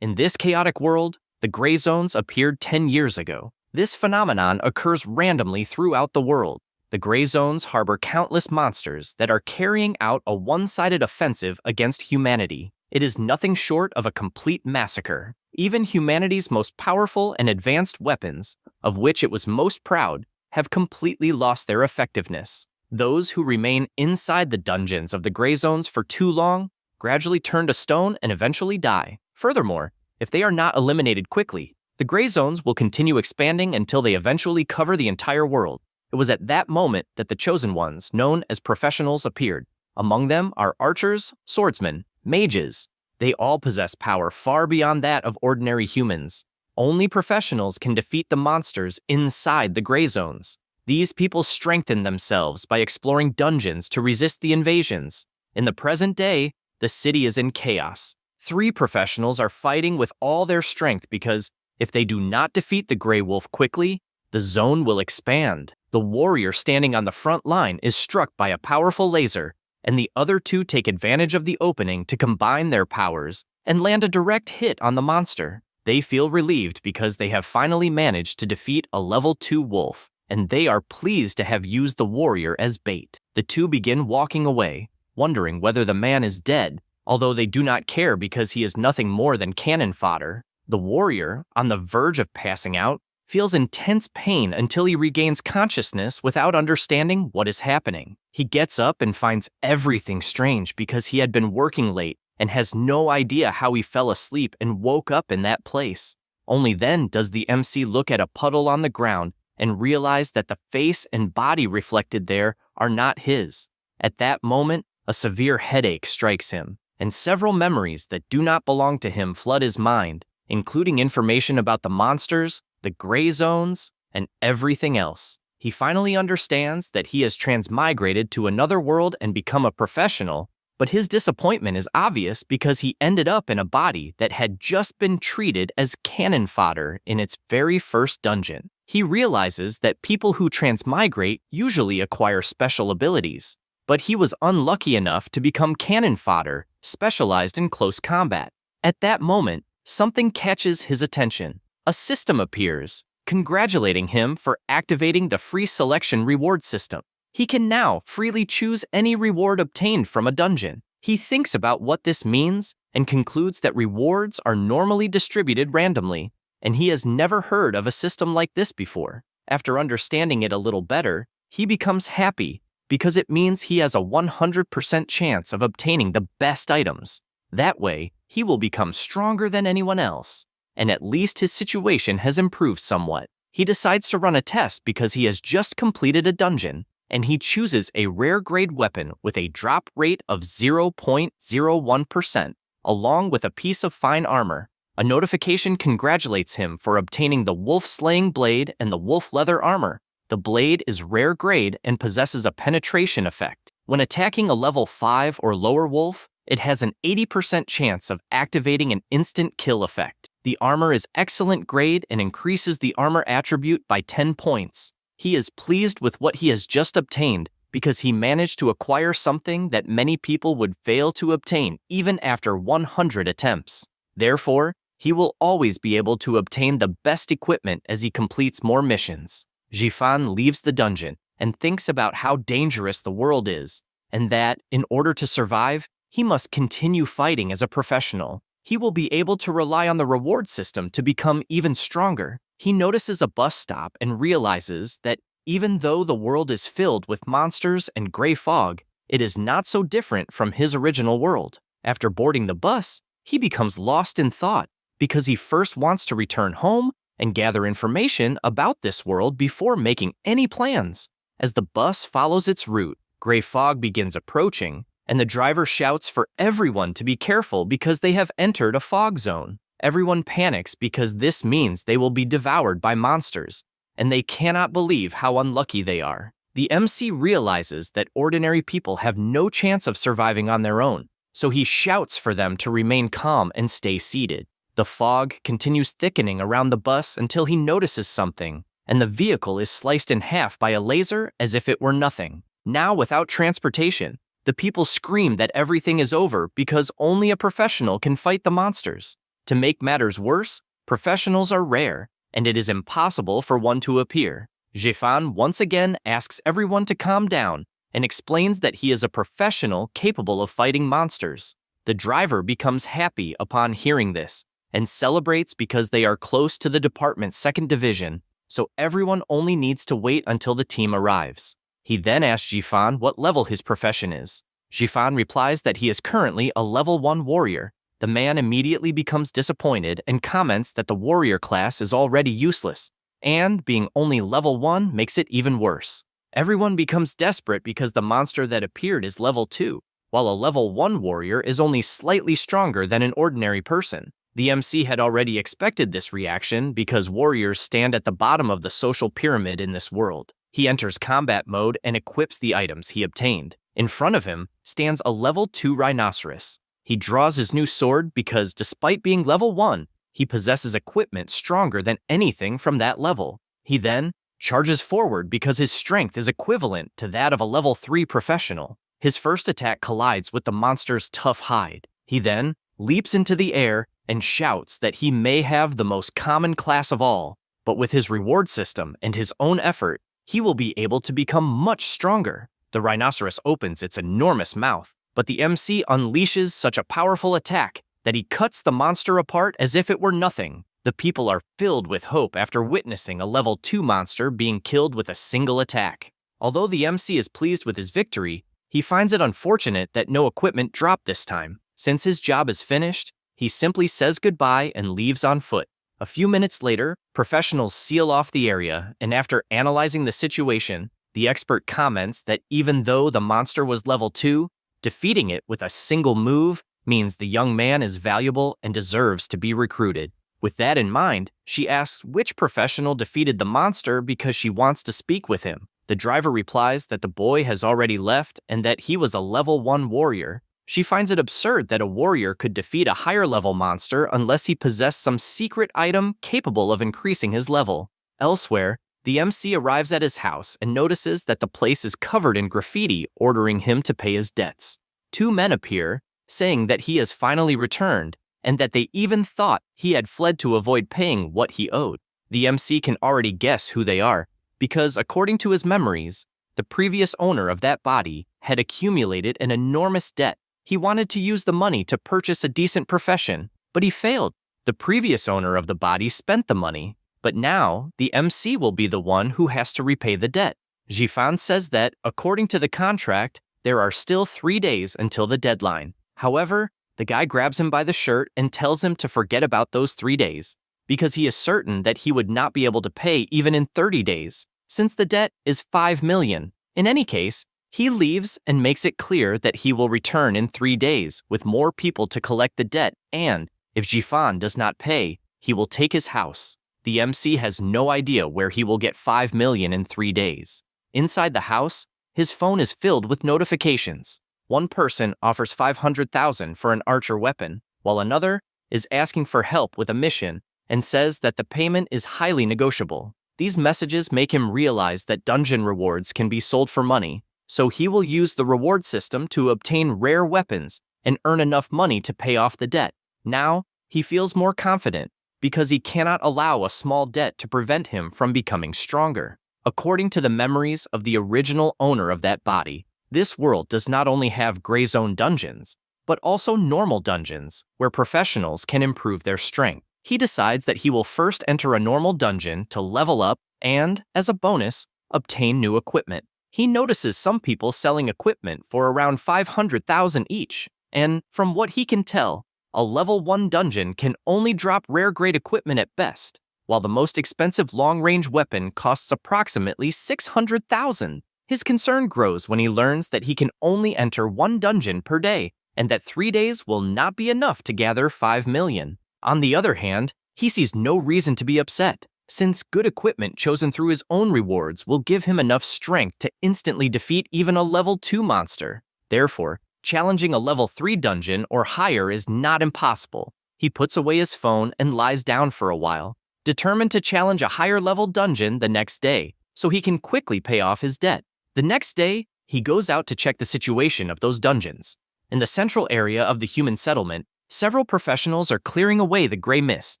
In this chaotic world, the gray zones appeared 10 years ago. This phenomenon occurs randomly throughout the world. The gray zones harbor countless monsters that are carrying out a one-sided offensive against humanity. It is nothing short of a complete massacre. Even humanity's most powerful and advanced weapons, of which it was most proud, have completely lost their effectiveness. Those who remain inside the dungeons of the gray zones for too long gradually turn to stone and eventually die. Furthermore, if they are not eliminated quickly, the gray zones will continue expanding until they eventually cover the entire world. It was at that moment that the chosen ones, known as professionals, appeared. Among them are archers, swordsmen, mages. They all possess power far beyond that of ordinary humans. Only professionals can defeat the monsters inside the gray zones. These people strengthen themselves by exploring dungeons to resist the invasions. In the present day, the city is in chaos. 3 professionals are fighting with all their strength because if they do not defeat the gray wolf quickly, the zone will expand. The warrior standing on the front line is struck by a powerful laser, and the other 2 take advantage of the opening to combine their powers and land a direct hit on the monster. They feel relieved because they have finally managed to defeat a level 2 wolf, and they are pleased to have used the warrior as bait. The 2 begin walking away, wondering whether the man is dead, although they do not care because he is nothing more than cannon fodder. The warrior, on the verge of passing out, feels intense pain until he regains consciousness without understanding what is happening. He gets up and finds everything strange because he had been working late and has no idea how he fell asleep and woke up in that place. Only then does the MC look at a puddle on the ground and realize that the face and body reflected there are not his. At that moment, a severe headache strikes him, and several memories that do not belong to him flood his mind, including information about the monsters, the gray zones, and everything else. He finally understands that he has transmigrated to another world and become a professional, but his disappointment is obvious because he ended up in a body that had just been treated as cannon fodder in its very first dungeon. He realizes that people who transmigrate usually acquire special abilities, but he was unlucky enough to become cannon fodder, specialized in close combat. At that moment, something catches his attention. A system appears, congratulating him for activating the free selection reward system. He can now freely choose any reward obtained from a dungeon. He thinks about what this means and concludes that rewards are normally distributed randomly, and he has never heard of a system like this before. After understanding it a little better, he becomes happy because it means he has a 100% chance of obtaining the best items. That way, he will become stronger than anyone else, and at least his situation has improved somewhat. He decides to run a test because he has just completed a dungeon, and he chooses a rare grade weapon with a drop rate of 0.01%, along with a piece of fine armor. A notification congratulates him for obtaining the wolf-slaying blade and the wolf leather armor. The blade is rare grade and possesses a penetration effect. When attacking a level 5 or lower wolf, it has an 80% chance of activating an instant kill effect. The armor is excellent grade and increases the armor attribute by 10 points. He is pleased with what he has just obtained because he managed to acquire something that many people would fail to obtain even after 100 attempts. Therefore, he will always be able to obtain the best equipment as he completes more missions. Jifan leaves the dungeon and thinks about how dangerous the world is, and that, in order to survive, he must continue fighting as a professional. He will be able to rely on the reward system to become even stronger. He notices a bus stop and realizes that even though the world is filled with monsters and gray fog, it is not so different from his original world. After boarding the bus, he becomes lost in thought because he first wants to return home and gather information about this world before making any plans. As the bus follows its route, gray fog begins approaching, and the driver shouts for everyone to be careful because they have entered a fog zone. Everyone panics because this means they will be devoured by monsters, and they cannot believe how unlucky they are. The MC realizes that ordinary people have no chance of surviving on their own, so he shouts for them to remain calm and stay seated. The fog continues thickening around the bus until he notices something, and the vehicle is sliced in half by a laser as if it were nothing. Now, without transportation, the people scream that everything is over because only a professional can fight the monsters. To make matters worse, professionals are rare, and it is impossible for one to appear. Jifan once again asks everyone to calm down and explains that he is a professional capable of fighting monsters. The driver becomes happy upon hearing this and celebrates because they are close to the department's second division, so everyone only needs to wait until the team arrives. He then asks Jifan what level his profession is. Jifan replies that he is currently a level 1 warrior. The man immediately becomes disappointed and comments that the warrior class is already useless, and being only level 1 makes it even worse. Everyone becomes desperate because the monster that appeared is level 2, while a level 1 warrior is only slightly stronger than an ordinary person. The MC had already expected this reaction because warriors stand at the bottom of the social pyramid in this world. He enters combat mode and equips the items he obtained. In front of him stands a level 2 rhinoceros. He draws his new sword because, despite being level 1, he possesses equipment stronger than anything from that level. He then charges forward because his strength is equivalent to that of a level 3 professional. His first attack collides with the monster's tough hide. He then leaps into the air and shouts that he may have the most common class of all, but with his reward system and his own effort, he will be able to become much stronger. The rhinoceros opens its enormous mouth, but the MC unleashes such a powerful attack that he cuts the monster apart as if it were nothing. The people are filled with hope after witnessing a level 2 monster being killed with a single attack. Although the MC is pleased with his victory, he finds it unfortunate that no equipment dropped this time. Since his job is finished, he simply says goodbye and leaves on foot. A few minutes later, professionals seal off the area, and after analyzing the situation, the expert comments that even though the monster was level 2, defeating it with a single move means the young man is valuable and deserves to be recruited. With that in mind, she asks which professional defeated the monster because she wants to speak with him. The driver replies that the boy has already left and that he was a level 1 warrior. She finds it absurd that a warrior could defeat a higher level monster unless he possessed some secret item capable of increasing his level. Elsewhere, the MC arrives at his house and notices that the place is covered in graffiti ordering him to pay his debts. 2 men appear, saying that he has finally returned and that they even thought he had fled to avoid paying what he owed. The MC can already guess who they are because, according to his memories, the previous owner of that body had accumulated an enormous debt. He wanted to use the money to purchase a decent profession, but he failed. The previous owner of the body spent the money, but now the MC will be the one who has to repay the debt. Jifan says that, according to the contract, there are still 3 days until the deadline. However, the guy grabs him by the shirt and tells him to forget about those 3 days, because he is certain that he would not be able to pay even in 30 days, since the debt is 5 million. In any case, he leaves and makes it clear that he will return in 3 days with more people to collect the debt, and if Jifan does not pay, he will take his house. The MC has no idea where he will get 5 million in 3 days. Inside the house, his phone is filled with notifications. One person offers 500,000 for an archer weapon, while another is asking for help with a mission and says that the payment is highly negotiable. These messages make him realize that dungeon rewards can be sold for money, so he will use the reward system to obtain rare weapons and earn enough money to pay off the debt. Now, he feels more confident because he cannot allow a small debt to prevent him from becoming stronger. According to the memories of the original owner of that body, this world does not only have gray zone dungeons, but also normal dungeons where professionals can improve their strength. He decides that he will first enter a normal dungeon to level up and, as a bonus, obtain new equipment. He notices some people selling equipment for around 500,000 each, and from what he can tell, a level 1 dungeon can only drop rare grade equipment at best, while the most expensive long-range weapon costs approximately 600,000. His concern grows when he learns that he can only enter 1 dungeon per day, and that 3 days will not be enough to gather 5 million. On the other hand, he sees no reason to be upset, since good equipment chosen through his own rewards will give him enough strength to instantly defeat even a level 2 monster. Therefore, challenging a level 3 dungeon or higher is not impossible. He puts away his phone and lies down for a while, determined to challenge a higher level dungeon the next day, so he can quickly pay off his debt. The next day, he goes out to check the situation of those dungeons. In the central area of the human settlement, Several professionals are clearing away the gray mist,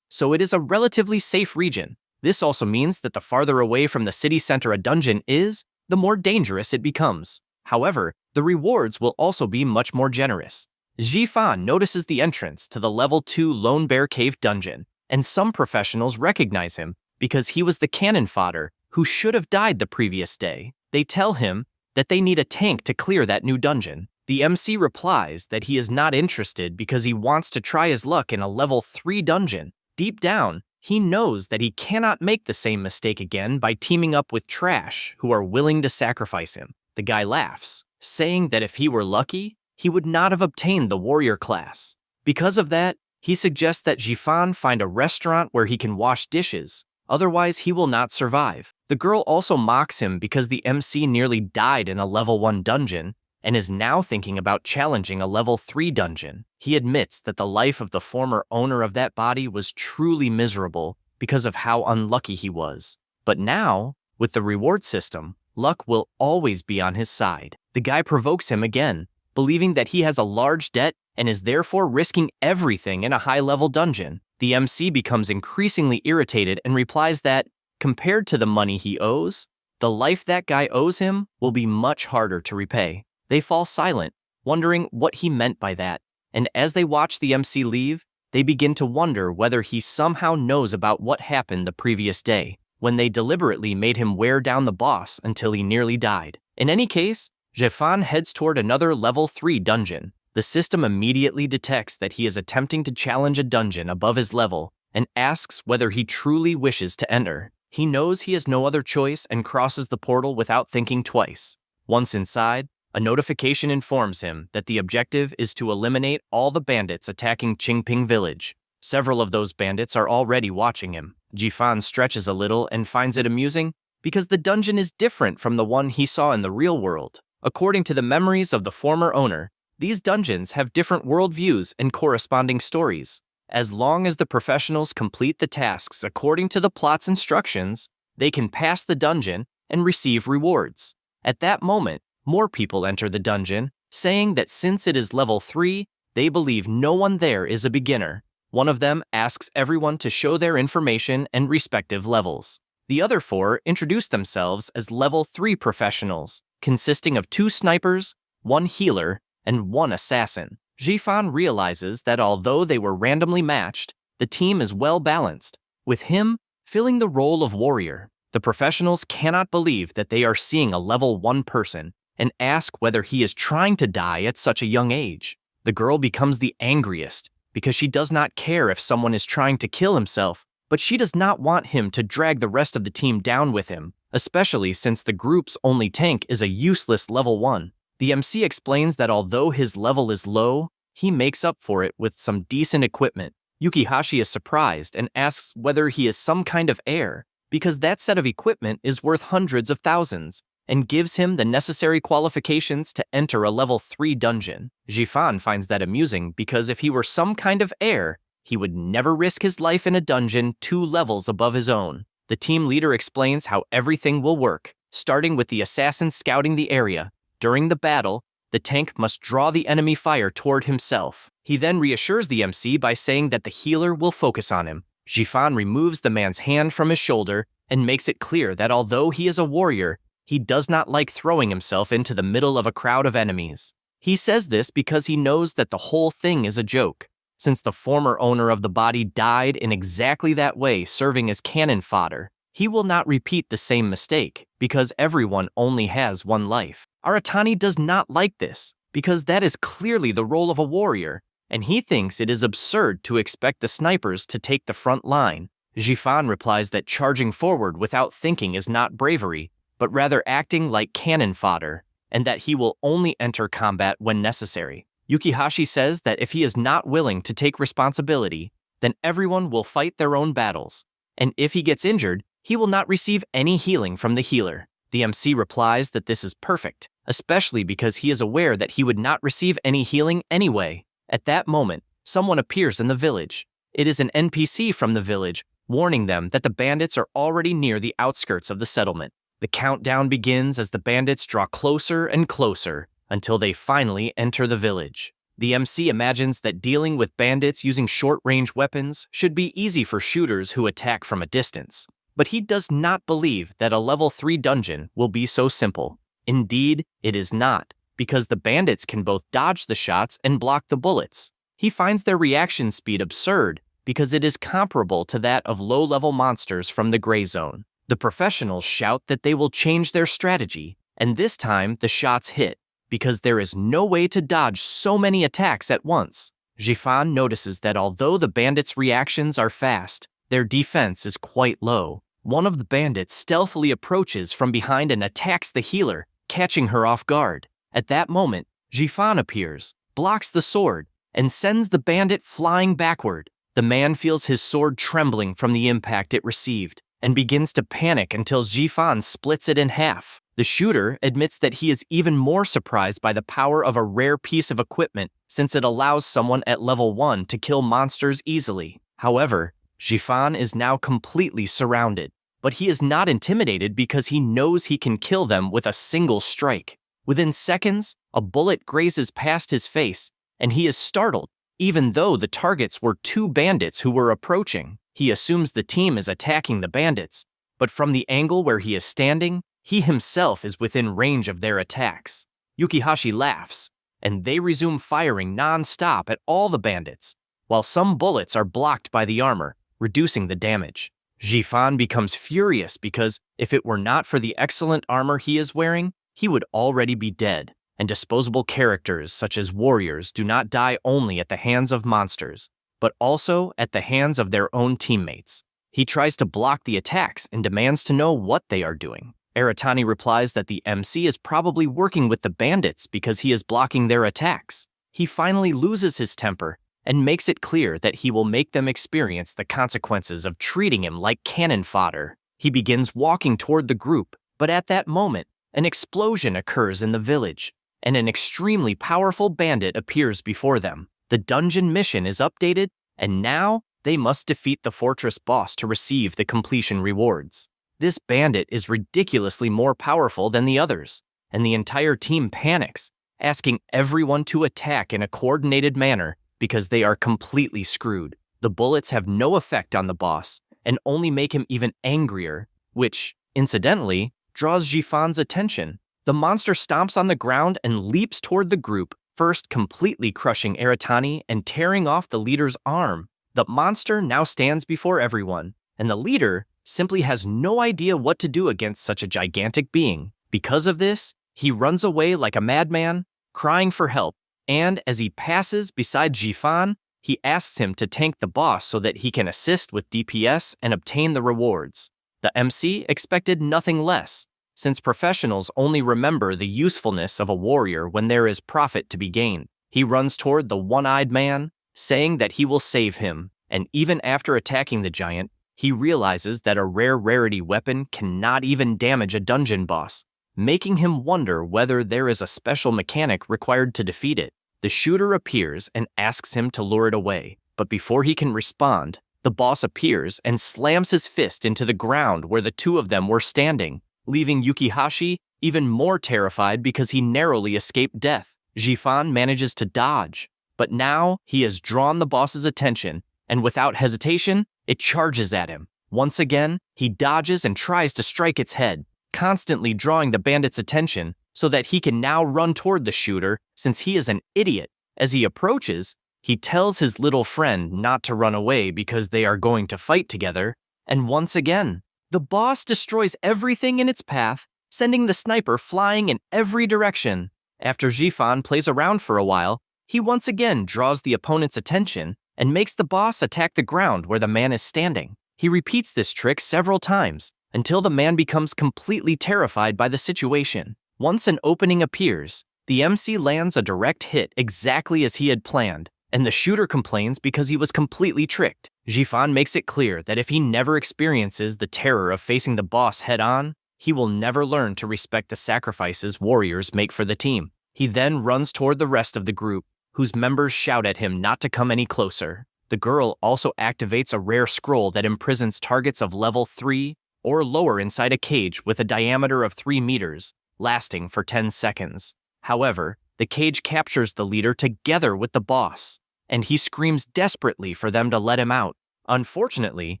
so it is a relatively safe region. This also means that the farther away from the city center a dungeon is, the more dangerous it becomes. However, the rewards will also be much more generous. Jifan notices the entrance to the level 2 Lone Bear Cave dungeon, and some professionals recognize him because he was the cannon fodder who should have died the previous day. They tell him that they need a tank to clear that new dungeon. The MC replies that he is not interested because he wants to try his luck in a level 3 dungeon. Deep down, he knows that he cannot make the same mistake again by teaming up with trash who are willing to sacrifice him. The guy laughs, saying that if he were lucky, he would not have obtained the warrior class. Because of that, he suggests that Jifan find a restaurant where he can wash dishes, otherwise he will not survive. The girl also mocks him because the MC nearly died in a level 1 dungeon and is now thinking about challenging a level 3 dungeon. He admits that the life of the former owner of that body was truly miserable because of how unlucky he was. But now, with the reward system, luck will always be on his side. The guy provokes him again, believing that he has a large debt and is therefore risking everything in a high-level dungeon. The MC becomes increasingly irritated and replies that, compared to the money he owes, the life that guy owes him will be much harder to repay. They fall silent, wondering what he meant by that, and as they watch the MC leave, they begin to wonder whether he somehow knows about what happened the previous day, when they deliberately made him wear down the boss until he nearly died. In any case, Jifan heads toward another level 3 dungeon. The system immediately detects that he is attempting to challenge a dungeon above his level and asks whether he truly wishes to enter. He knows he has no other choice and crosses the portal without thinking twice. Once inside, a notification informs him that the objective is to eliminate all the bandits attacking Qingping village. Several of those bandits are already watching him. Jifan stretches a little and finds it amusing because the dungeon is different from the one he saw in the real world. According to the memories of the former owner, these dungeons have different worldviews and corresponding stories. As long as the professionals complete the tasks according to the plot's instructions, they can pass the dungeon and receive rewards. At that moment, more people enter the dungeon, saying that since it is level 3, they believe no one there is a beginner. One of them asks everyone to show their information and respective levels. The other 4 introduce themselves as level 3 professionals, consisting of 2 snipers, 1 healer, and 1 assassin. Jifan realizes that although they were randomly matched, the team is well balanced, with him filling the role of warrior. The professionals cannot believe that they are seeing a level 1 person and ask whether he is trying to die at such a young age. The girl becomes the angriest because she does not care if someone is trying to kill himself, but she does not want him to drag the rest of the team down with him, especially since the group's only tank is a useless level 1. The MC explains that although his level is low, he makes up for it with some decent equipment. Yukihashi is surprised and asks whether he is some kind of heir, because that set of equipment is worth hundreds of thousands, and gives him the necessary qualifications to enter a level 3 dungeon. Jifan finds that amusing because if he were some kind of heir, he would never risk his life in a dungeon 2 levels above his own. The team leader explains how everything will work, starting with the assassin scouting the area. During the battle, the tank must draw the enemy fire toward himself. He then reassures the MC by saying that the healer will focus on him. Jifan removes the man's hand from his shoulder and makes it clear that although he is a warrior, he does not like throwing himself into the middle of a crowd of enemies. He says this because he knows that the whole thing is a joke, since the former owner of the body died in exactly that way, serving as cannon fodder. He will not repeat the same mistake, because everyone only has 1 life. Aratani does not like this, because that is clearly the role of a warrior, and he thinks it is absurd to expect the snipers to take the front line. Jifan replies that charging forward without thinking is not bravery, but rather acting like cannon fodder, and that he will only enter combat when necessary. Yukihashi says that if he is not willing to take responsibility, then everyone will fight their own battles, and if he gets injured, he will not receive any healing from the healer. The MC replies that this is perfect, especially because he is aware that he would not receive any healing anyway. At that moment, someone appears in the village. It is an NPC from the village, warning them that the bandits are already near the outskirts of the settlement. The countdown begins as the bandits draw closer and closer until they finally enter the village. The MC imagines that dealing with bandits using short-range weapons should be easy for shooters who attack from a distance. But he does not believe that a level 3 dungeon will be so simple. Indeed, it is not, because the bandits can both dodge the shots and block the bullets. He finds their reaction speed absurd because it is comparable to that of low-level monsters from the Gray Zone. The professionals shout that they will change their strategy, and this time the shots hit, because there is no way to dodge so many attacks at once. Jifan notices that although the bandits' reactions are fast, their defense is quite low. One of the bandits stealthily approaches from behind and attacks the healer, catching her off guard. At that moment, Jifan appears, blocks the sword, and sends the bandit flying backward. The man feels his sword trembling from the impact it received, and begins to panic until Jifan splits it in half. The shooter admits that he is even more surprised by the power of a rare piece of equipment since it allows someone at level 1 to kill monsters easily. However, Jifan is now completely surrounded, but he is not intimidated because he knows he can kill them with a single strike. Within seconds, a bullet grazes past his face, and he is startled, even though the targets were 2 bandits who were approaching. He assumes the team is attacking the bandits, but from the angle where he is standing, he himself is within range of their attacks. Yukihashi laughs, and they resume firing non-stop at all the bandits, while some bullets are blocked by the armor, reducing the damage. Jifan becomes furious because if it were not for the excellent armor he is wearing, he would already be dead, and disposable characters such as warriors do not die only at the hands of monsters, but also at the hands of their own teammates. He tries to block the attacks and demands to know what they are doing. Aratani replies that the MC is probably working with the bandits because he is blocking their attacks. He finally loses his temper and makes it clear that he will make them experience the consequences of treating him like cannon fodder. He begins walking toward the group, but at that moment, an explosion occurs in the village, and an extremely powerful bandit appears before them. The dungeon mission is updated, and now they must defeat the fortress boss to receive the completion rewards. This bandit is ridiculously more powerful than the others, and the entire team panics, asking everyone to attack in a coordinated manner because they are completely screwed. The bullets have no effect on the boss and only make him even angrier, which, incidentally, draws Jifan's attention. The monster stomps on the ground and leaps toward the group, first completely crushing Aratani and tearing off the leader's arm. The monster now stands before everyone, and the leader simply has no idea what to do against such a gigantic being. Because of this, he runs away like a madman, crying for help, and as he passes beside Jifan, he asks him to tank the boss so that he can assist with DPS and obtain the rewards. The MC expected nothing less, since professionals only remember the usefulness of a warrior when there is profit to be gained. He runs toward the one-eyed man, saying that he will save him, and even after attacking the giant, he realizes that a rare rarity weapon cannot even damage a dungeon boss, making him wonder whether there is a special mechanic required to defeat it. The shooter appears and asks him to lure it away, but before he can respond, the boss appears and slams his fist into the ground where the 2 of them were standing, leaving Yukihashi even more terrified because he narrowly escaped death. Jifan manages to dodge, but now he has drawn the boss's attention, and without hesitation, it charges at him. Once again, he dodges and tries to strike its head, constantly drawing the bandit's attention so that he can now run toward the shooter since he is an idiot. As he approaches, he tells his little friend not to run away because they are going to fight together, and once again, the boss destroys everything in its path, sending the sniper flying in every direction. After Jifan plays around for a while, he once again draws the opponent's attention and makes the boss attack the ground where the man is standing. He repeats this trick several times until the man becomes completely terrified by the situation. Once an opening appears, the MC lands a direct hit exactly as he had planned, and the shooter complains because he was completely tricked. Jifan makes it clear that if he never experiences the terror of facing the boss head-on, he will never learn to respect the sacrifices warriors make for the team. He then runs toward the rest of the group, whose members shout at him not to come any closer. The girl also activates a rare scroll that imprisons targets of level 3 or lower inside a cage with a diameter of 3 meters, lasting for 10 seconds. However, the cage captures the leader together with the boss, and he screams desperately for them to let him out. Unfortunately,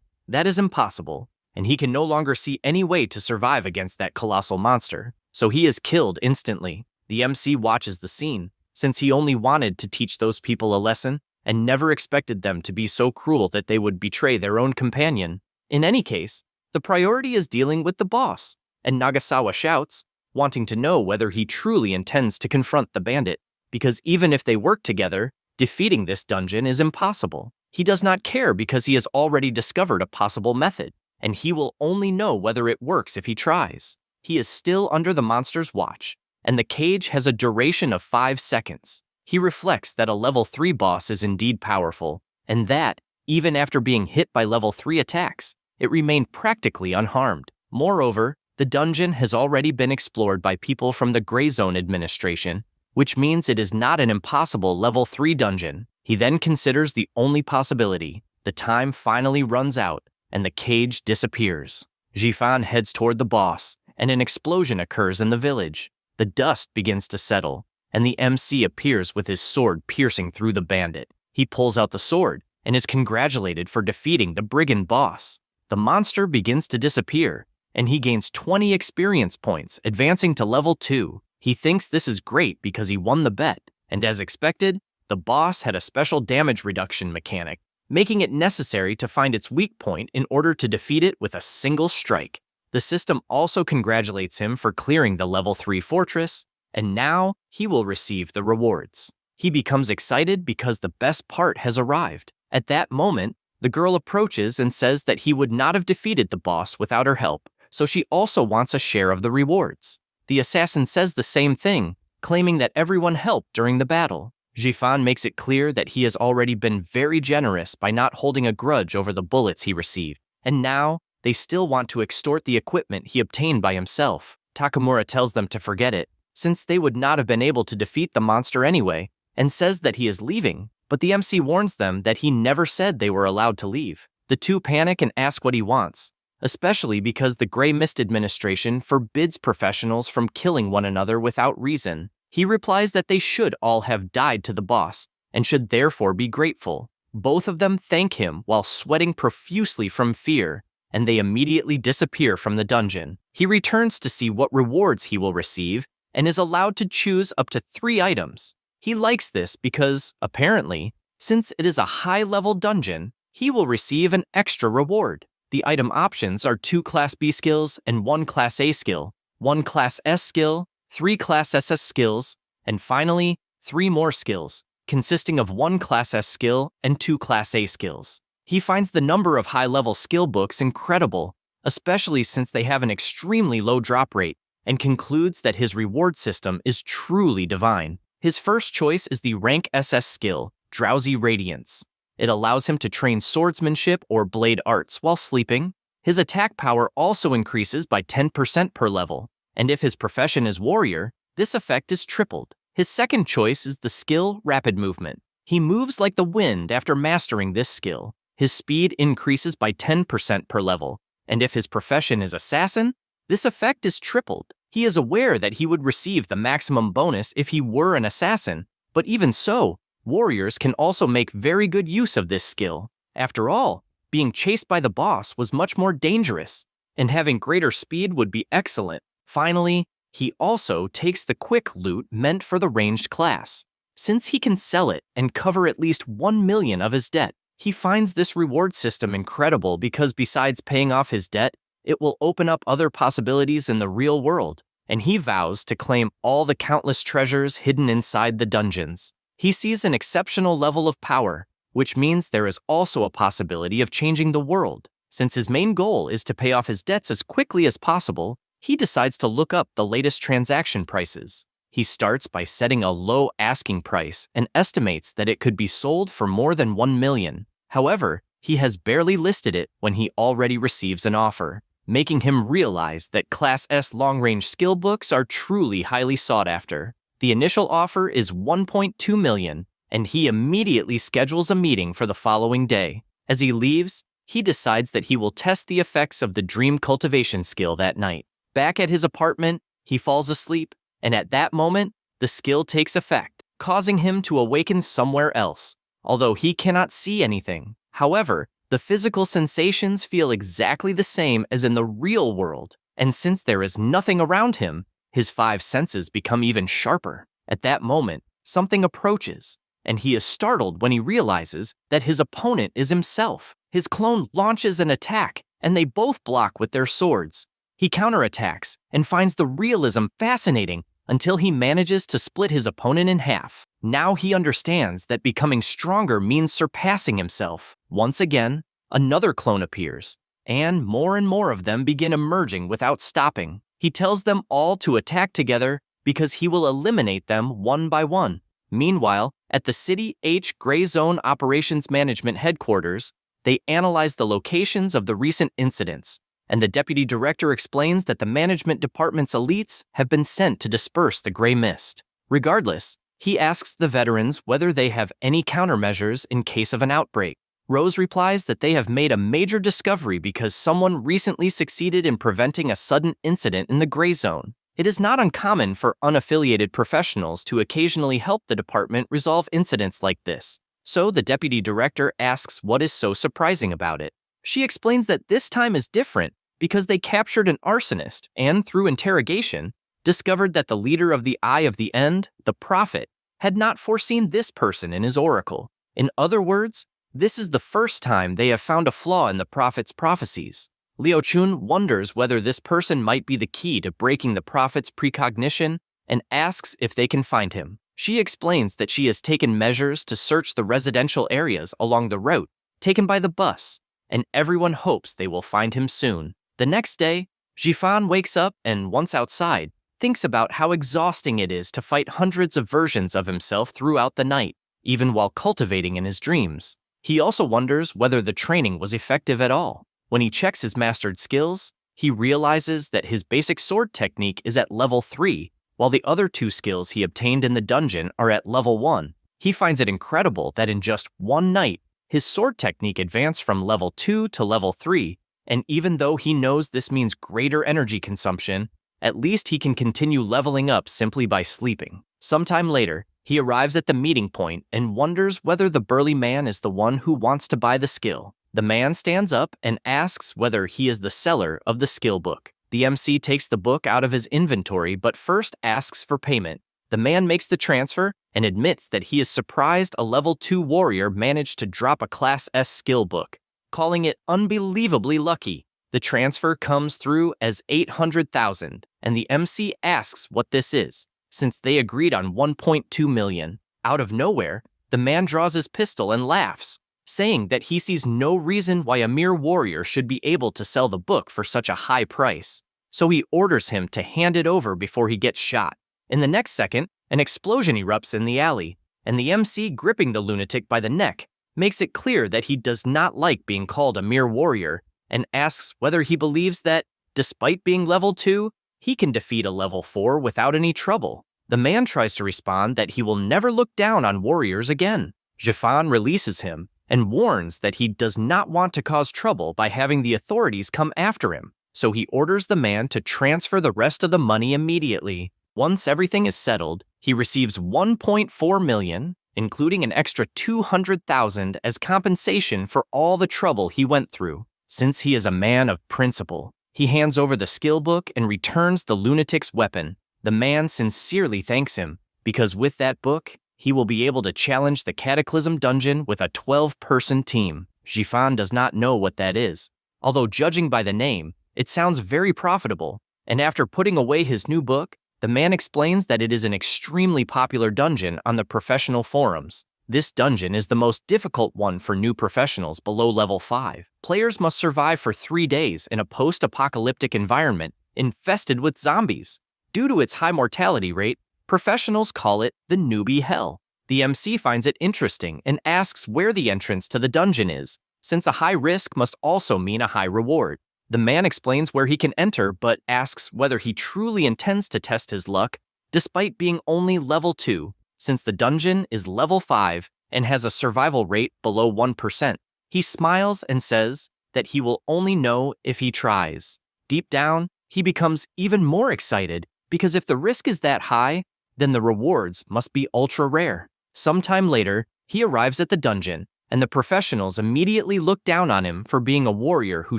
that is impossible, and he can no longer see any way to survive against that colossal monster, so he is killed instantly. The MC watches the scene, since he only wanted to teach those people a lesson and never expected them to be so cruel that they would betray their own companion. In any case, the priority is dealing with the boss, and Nagasawa shouts, wanting to know whether he truly intends to confront the bandit, because even if they work together, defeating this dungeon is impossible. He does not care because he has already discovered a possible method, and he will only know whether it works if he tries. He is still under the monster's watch, and the cage has a duration of 5 seconds. He reflects that a level 3 boss is indeed powerful, and that, even after being hit by level 3 attacks, it remained practically unharmed. Moreover, the dungeon has already been explored by people from the Gray Zone administration, which means it is not an impossible level 3 dungeon. He then considers the only possibility. The time finally runs out, and the cage disappears. Jifan heads toward the boss, and an explosion occurs in the village. The dust begins to settle, and the MC appears with his sword piercing through the bandit. He pulls out the sword, and is congratulated for defeating the brigand boss. The monster begins to disappear, and he gains 20 experience points, advancing to level 2. He thinks this is great because he won the bet, and as expected, the boss had a special damage reduction mechanic, making it necessary to find its weak point in order to defeat it with a single strike. The system also congratulates him for clearing the level 3 fortress, and now he will receive the rewards. He becomes excited because the best part has arrived. At that moment, the girl approaches and says that he would not have defeated the boss without her help, so she also wants a share of the rewards. The assassin says the same thing, claiming that everyone helped during the battle. Jifan makes it clear that he has already been very generous by not holding a grudge over the bullets he received, and now they still want to extort the equipment he obtained by himself. Takamura tells them to forget it, since they would not have been able to defeat the monster anyway, and says that he is leaving, but the MC warns them that he never said they were allowed to leave. The two panic and ask what he wants, especially because the Grey Mist administration forbids professionals from killing one another without reason. He replies that they should all have died to the boss, and should therefore be grateful. Both of them thank him while sweating profusely from fear, and they immediately disappear from the dungeon. He returns to see what rewards he will receive, and is allowed to choose up to 3 items. He likes this because, apparently, since it is a high-level dungeon, he will receive an extra reward. The item options are 2 Class B skills and 1 Class A skill, 1 Class S skill, 3 Class SS skills, and finally, 3 more skills, consisting of 1 Class S skill and 2 Class A skills. He finds the number of high-level skill books incredible, especially since they have an extremely low drop rate, and concludes that his reward system is truly divine. His first choice is the rank SS skill, Drowsy Radiance. It allows him to train swordsmanship or blade arts while sleeping. His attack power also increases by 10% per level, and if his profession is warrior, this effect is tripled. His second choice is the skill Rapid Movement. He moves like the wind after mastering this skill. His speed increases by 10% per level, and if his profession is assassin, this effect is tripled. He is aware that he would receive the maximum bonus if he were an assassin, but even so, warriors can also make very good use of this skill. After all, being chased by the boss was much more dangerous, and having greater speed would be excellent. Finally, he also takes the quick loot meant for the ranged class. Since he can sell it and cover at least 1 million of his debt, he finds this reward system incredible because besides paying off his debt, it will open up other possibilities in the real world, and he vows to claim all the countless treasures hidden inside the dungeons. He sees an exceptional level of power, which means there is also a possibility of changing the world. Since his main goal is to pay off his debts as quickly as possible, he decides to look up the latest transaction prices. He starts by setting a low asking price and estimates that it could be sold for more than 1 million. However, he has barely listed it when he already receives an offer, making him realize that Class S long-range skill books are truly highly sought after. The initial offer is 1.2 million, and he immediately schedules a meeting for the following day. As he leaves, he decides that he will test the effects of the dream cultivation skill that night. Back at his apartment, he falls asleep, and at that moment, the skill takes effect, causing him to awaken somewhere else, although he cannot see anything. However, the physical sensations feel exactly the same as in the real world, and since there is nothing around him, his 5 senses become even sharper. At that moment, something approaches, and he is startled when he realizes that his opponent is himself. His clone launches an attack, and they both block with their swords. He counterattacks and finds the realism fascinating until he manages to split his opponent in half. Now he understands that becoming stronger means surpassing himself. Once again, another clone appears, and more of them begin emerging without stopping. He tells them all to attack together because he will eliminate them one by one. Meanwhile, at the City H Gray Zone Operations Management Headquarters, they analyze the locations of the recent incidents, and the deputy director explains that the management department's elites have been sent to disperse the gray mist. Regardless, he asks the veterans whether they have any countermeasures in case of an outbreak. Rose replies that they have made a major discovery because someone recently succeeded in preventing a sudden incident in the gray zone. It is not uncommon for unaffiliated professionals to occasionally help the department resolve incidents like this, so the deputy director asks what is so surprising about it. She explains that this time is different because they captured an arsonist and, through interrogation, discovered that the leader of the Eye of the End, the Prophet, had not foreseen this person in his oracle. In other words, this is the first time they have found a flaw in the Prophet's prophecies. Liu Chun wonders whether this person might be the key to breaking the Prophet's precognition and asks if they can find him. She explains that she has taken measures to search the residential areas along the route taken by the bus, and everyone hopes they will find him soon. The next day, Jifan wakes up and, once outside, thinks about how exhausting it is to fight hundreds of versions of himself throughout the night, even while cultivating in his dreams. He also wonders whether the training was effective at all. When he checks his mastered skills, he realizes that his basic sword technique is at level 3, while the other 2 skills he obtained in the dungeon are at level 1. He finds it incredible that in just one night, his sword technique advanced from level 2 to level 3, and even though he knows this means greater energy consumption, at least he can continue leveling up simply by sleeping. Sometime later, he arrives at the meeting point and wonders whether the burly man is the one who wants to buy the skill. The man stands up and asks whether he is the seller of the skill book. The MC takes the book out of his inventory but first asks for payment. The man makes the transfer and admits that he is surprised a level 2 warrior managed to drop a Class S skill book, calling it unbelievably lucky. The transfer comes through as 800,000, and the MC asks what this is, since they agreed on 1.2 million. Out of nowhere, the man draws his pistol and laughs, saying that he sees no reason why a mere warrior should be able to sell the book for such a high price, so he orders him to hand it over before he gets shot. In the next second, an explosion erupts in the alley, and the MC, gripping the lunatic by the neck, makes it clear that he does not like being called a mere warrior and asks whether he believes that, despite being level 2, he can defeat a level 4 without any trouble. The man tries to respond that he will never look down on warriors again. Jifan releases him and warns that he does not want to cause trouble by having the authorities come after him, so he orders the man to transfer the rest of the money immediately. Once everything is settled, he receives 1.4 million, including an extra 200,000 as compensation for all the trouble he went through. Since he is a man of principle, he hands over the skill book and returns the lunatic's weapon. The man sincerely thanks him, because with that book, he will be able to challenge the Cataclysm dungeon with a 12-person team. Jifan does not know what that is, although judging by the name, it sounds very profitable, and after putting away his new book, the man explains that it is an extremely popular dungeon on the professional forums. This dungeon is the most difficult one for new professionals below level 5. Players must survive for 3 days in a post-apocalyptic environment infested with zombies. Due to its high mortality rate, professionals call it the newbie hell. The MC finds it interesting and asks where the entrance to the dungeon is, since a high risk must also mean a high reward. The man explains where he can enter but asks whether he truly intends to test his luck, despite being only level 2, since the dungeon is level 5 and has a survival rate below 1%. He smiles and says that he will only know if he tries. Deep down, he becomes even more excited because if the risk is that high, then the rewards must be ultra rare. Sometime later, he arrives at the dungeon, and the professionals immediately look down on him for being a warrior who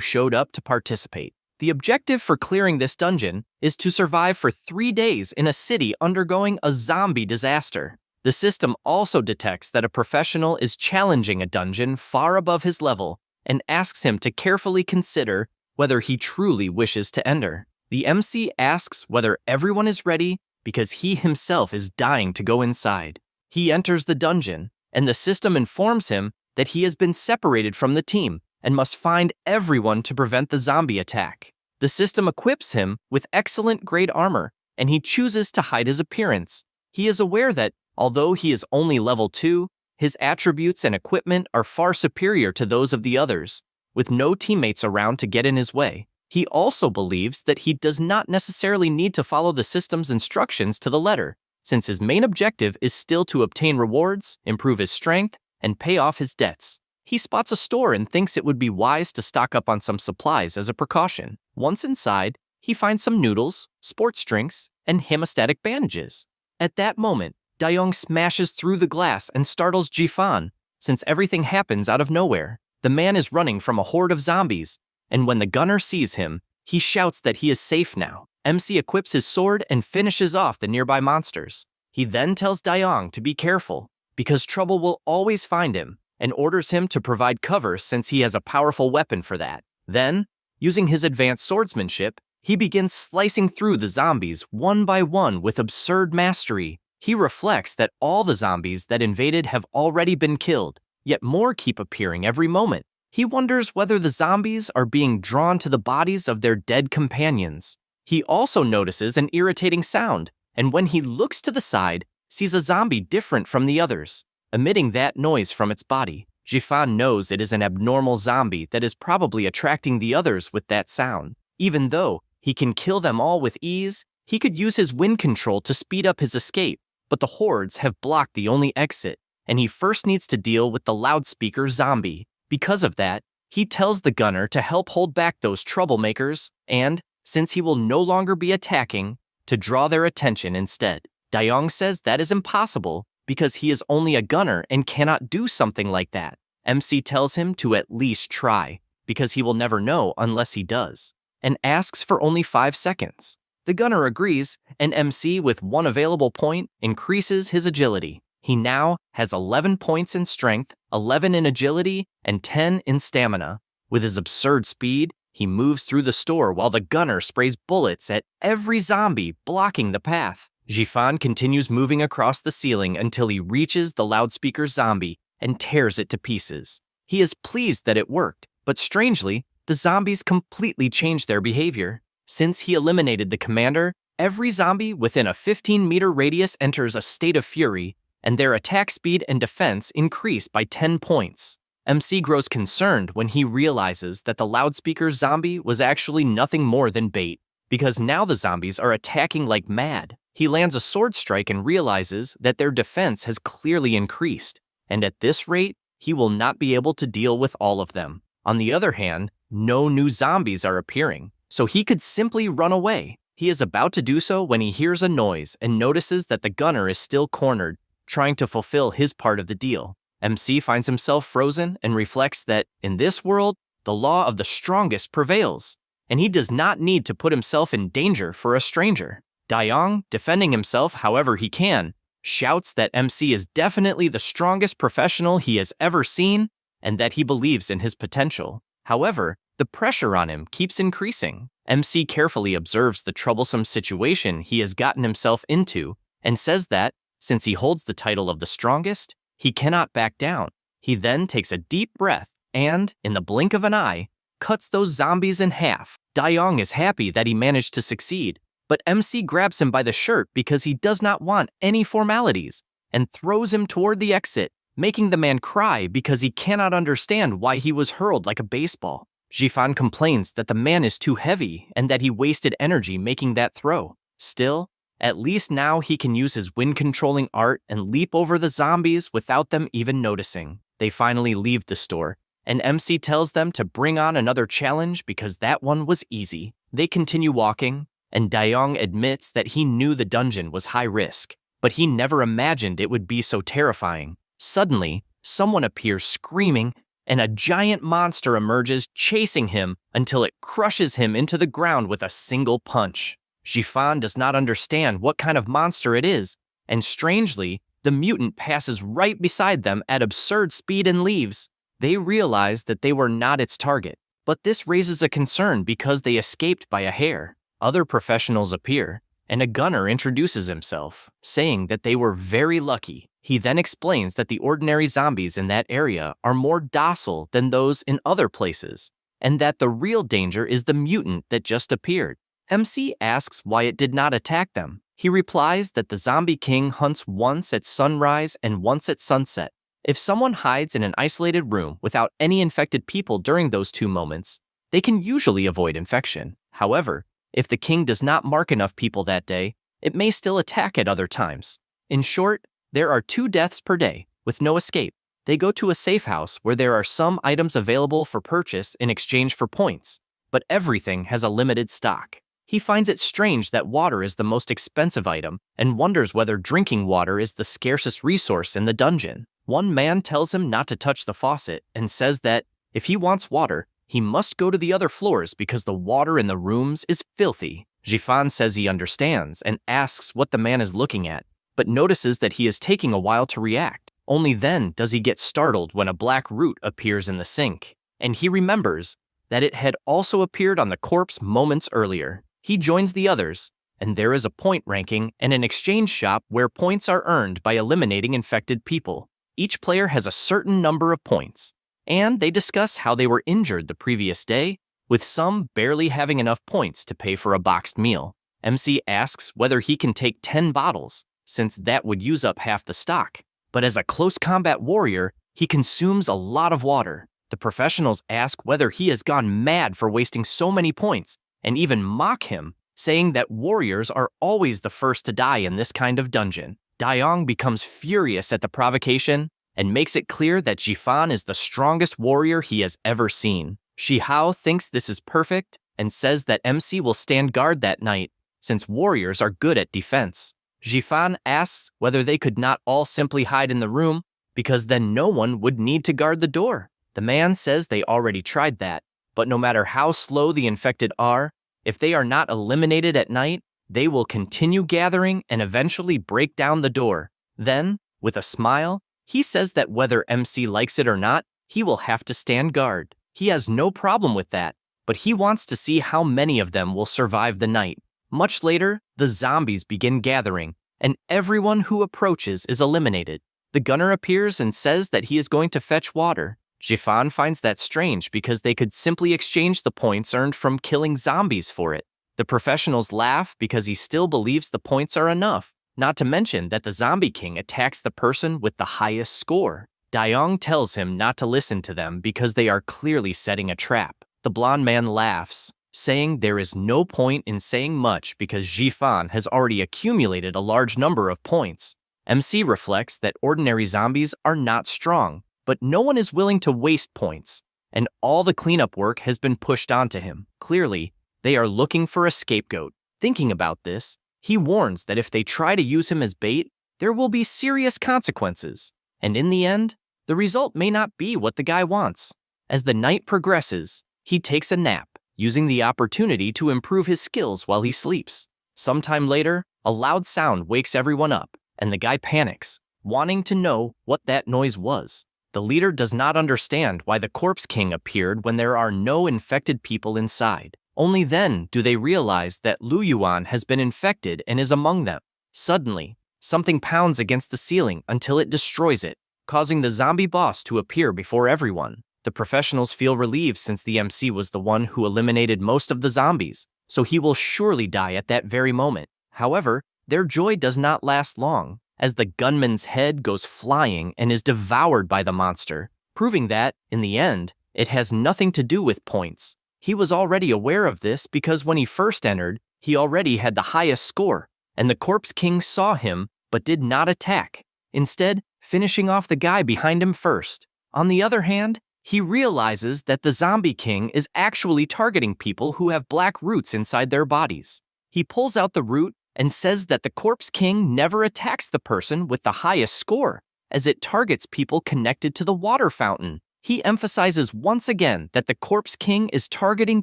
showed up to participate. The objective for clearing this dungeon is to survive for 3 days in a city undergoing a zombie disaster. The system also detects that a professional is challenging a dungeon far above his level and asks him to carefully consider whether he truly wishes to enter. The MC asks whether everyone is ready because he himself is dying to go inside. He enters the dungeon, and the system informs him that he has been separated from the team and must find everyone to prevent the zombie attack. The system equips him with excellent grade armor, and he chooses to hide his appearance. He is aware that, although he is only level 2, his attributes and equipment are far superior to those of the others, with no teammates around to get in his way. He also believes that he does not necessarily need to follow the system's instructions to the letter, since his main objective is still to obtain rewards, improve his strength, and pay off his debts. He spots a store and thinks it would be wise to stock up on some supplies as a precaution. Once inside, he finds some noodles, sports drinks, and hemostatic bandages. At that moment, Dayoung smashes through the glass and startles Jifan, since everything happens out of nowhere. The man is running from a horde of zombies, and when the gunner sees him, he shouts that he is safe now. MC equips his sword and finishes off the nearby monsters. He then tells Dayoung to be careful, because trouble will always find him, and orders him to provide cover since he has a powerful weapon for that. Then, using his advanced swordsmanship, he begins slicing through the zombies one by one with absurd mastery. He reflects that all the zombies that invaded have already been killed, yet more keep appearing every moment. He wonders whether the zombies are being drawn to the bodies of their dead companions. He also notices an irritating sound, and when he looks to the side, sees a zombie different from the others, emitting that noise from its body. Jifan knows it is an abnormal zombie that is probably attracting the others with that sound. Even though he can kill them all with ease, he could use his wind control to speed up his escape, but the hordes have blocked the only exit, and he first needs to deal with the loudspeaker zombie. Because of that, he tells the gunner to help hold back those troublemakers and, since he will no longer be attacking, to draw their attention instead. Dayoung says that is impossible because he is only a gunner and cannot do something like that. MC tells him to at least try, because he will never know unless he does, and asks for only 5 seconds. The gunner agrees, and MC, with 1 available point, increases his agility. He now has 11 points in strength, 11 in agility, and 10 in stamina. With his absurd speed, he moves through the store while the gunner sprays bullets at every zombie, blocking the path. Jifan continues moving across the ceiling until he reaches the loudspeaker zombie and tears it to pieces. He is pleased that it worked, but strangely, the zombies completely changed their behavior. Since he eliminated the commander, every zombie within a 15-meter radius enters a state of fury, and their attack speed and defense increase by 10 points. MC grows concerned when he realizes that the loudspeaker zombie was actually nothing more than bait, because now the zombies are attacking like mad. He lands a sword strike and realizes that their defense has clearly increased, and at this rate, he will not be able to deal with all of them. On the other hand, no new zombies are appearing, so he could simply run away. He is about to do so when he hears a noise and notices that the gunner is still cornered, trying to fulfill his part of the deal. MC finds himself frozen and reflects that, in this world, the law of the strongest prevails, and he does not need to put himself in danger for a stranger. Dayoung, defending himself however he can, shouts that MC is definitely the strongest professional he has ever seen and that he believes in his potential. However, the pressure on him keeps increasing. MC carefully observes the troublesome situation he has gotten himself into and says that, since he holds the title of the strongest, he cannot back down. He then takes a deep breath and, in the blink of an eye, cuts those zombies in half. Dayoung is happy that he managed to succeed, but MC grabs him by the shirt because he does not want any formalities and throws him toward the exit, making the man cry because he cannot understand why he was hurled like a baseball. Jifan complains that the man is too heavy and that he wasted energy making that throw. Still, at least now he can use his wind-controlling art and leap over the zombies without them even noticing. They finally leave the store, and MC tells them to bring on another challenge because that one was easy. They continue walking, and Dayoung admits that he knew the dungeon was high risk. but he never imagined it would be so terrifying. Suddenly, someone appears screaming, and a giant monster emerges, chasing him until it crushes him into the ground with a single punch. Jifan does not understand what kind of monster it is, and strangely, the mutant passes right beside them at absurd speed and leaves. They realize that they were not its target, but this raises a concern because they escaped by a hair. Other professionals appear, and a gunner introduces himself, saying that they were very lucky. He then explains that the ordinary zombies in that area are more docile than those in other places, and that the real danger is the mutant that just appeared. MC asks why it did not attack them. He replies that the zombie king hunts once at sunrise and once at sunset. If someone hides in an isolated room without any infected people during those 2 moments, they can usually avoid infection. However, if the king does not mark enough people that day, it may still attack at other times. In short, there are 2 deaths per day, with no escape. They go to a safe house where there are some items available for purchase in exchange for points, but everything has a limited stock. He finds it strange that water is the most expensive item and wonders whether drinking water is the scarcest resource in the dungeon. One man tells him not to touch the faucet and says that if he wants water, he must go to the other floors because the water in the rooms is filthy. Jifan says he understands and asks what the man is looking at, but notices that he is taking a while to react. Only then does he get startled when a black root appears in the sink, and he remembers that it had also appeared on the corpse moments earlier. He joins the others, and there is a point ranking and an exchange shop where points are earned by eliminating infected people. Each player has a certain number of points, and they discuss how they were injured the previous day, with some barely having enough points to pay for a boxed meal. MC asks whether he can take 10 bottles, since that would use up half the stock. But as a close combat warrior, he consumes a lot of water. The professionals ask whether he has gone mad for wasting so many points, and even mock him, saying that warriors are always the first to die in this kind of dungeon. Daiyong becomes furious at the provocation and makes it clear that Jifan is the strongest warrior he has ever seen. Shihao thinks this is perfect and says that MC will stand guard that night, since warriors are good at defense. Jifan asks whether they could not all simply hide in the room, because then no one would need to guard the door. The man says they already tried that, but no matter how slow the infected are, if they are not eliminated at night, they will continue gathering and eventually break down the door. Then, with a smile, he says that whether MC likes it or not, he will have to stand guard. He has no problem with that, but he wants to see how many of them will survive the night. Much later, the zombies begin gathering, and everyone who approaches is eliminated. The gunner appears and says that he is going to fetch water. Jifan finds that strange because they could simply exchange the points earned from killing zombies for it. The professionals laugh because he still believes the points are enough, not to mention that the zombie king attacks the person with the highest score. Daiyong tells him not to listen to them because they are clearly setting a trap. The blonde man laughs, saying there is no point in saying much because Jifan has already accumulated a large number of points. MC reflects that ordinary zombies are not strong, but no one is willing to waste points, and all the cleanup work has been pushed onto him. Clearly, they are looking for a scapegoat. Thinking about this, he warns that if they try to use him as bait, there will be serious consequences, and in the end, the result may not be what the guy wants. As the night progresses, he takes a nap, using the opportunity to improve his skills while he sleeps. Sometime later, a loud sound wakes everyone up, and the guy panics, wanting to know what that noise was. The leader does not understand why the Corpse King appeared when there are no infected people inside. Only then do they realize that Lu Yuan has been infected and is among them. Suddenly, something pounds against the ceiling until it destroys it, causing the zombie boss to appear before everyone. The professionals feel relieved since the MC was the one who eliminated most of the zombies, so he will surely die at that very moment. However, their joy does not last long, as the gunman's head goes flying and is devoured by the monster, proving that, in the end, it has nothing to do with points. He was already aware of this because when he first entered, he already had the highest score, and the Corpse King saw him but did not attack, instead finishing off the guy behind him first. On the other hand, he realizes that the Zombie King is actually targeting people who have black roots inside their bodies. He pulls out the root and says that the Corpse King never attacks the person with the highest score, as it targets people connected to the water fountain. He emphasizes once again that the Corpse King is targeting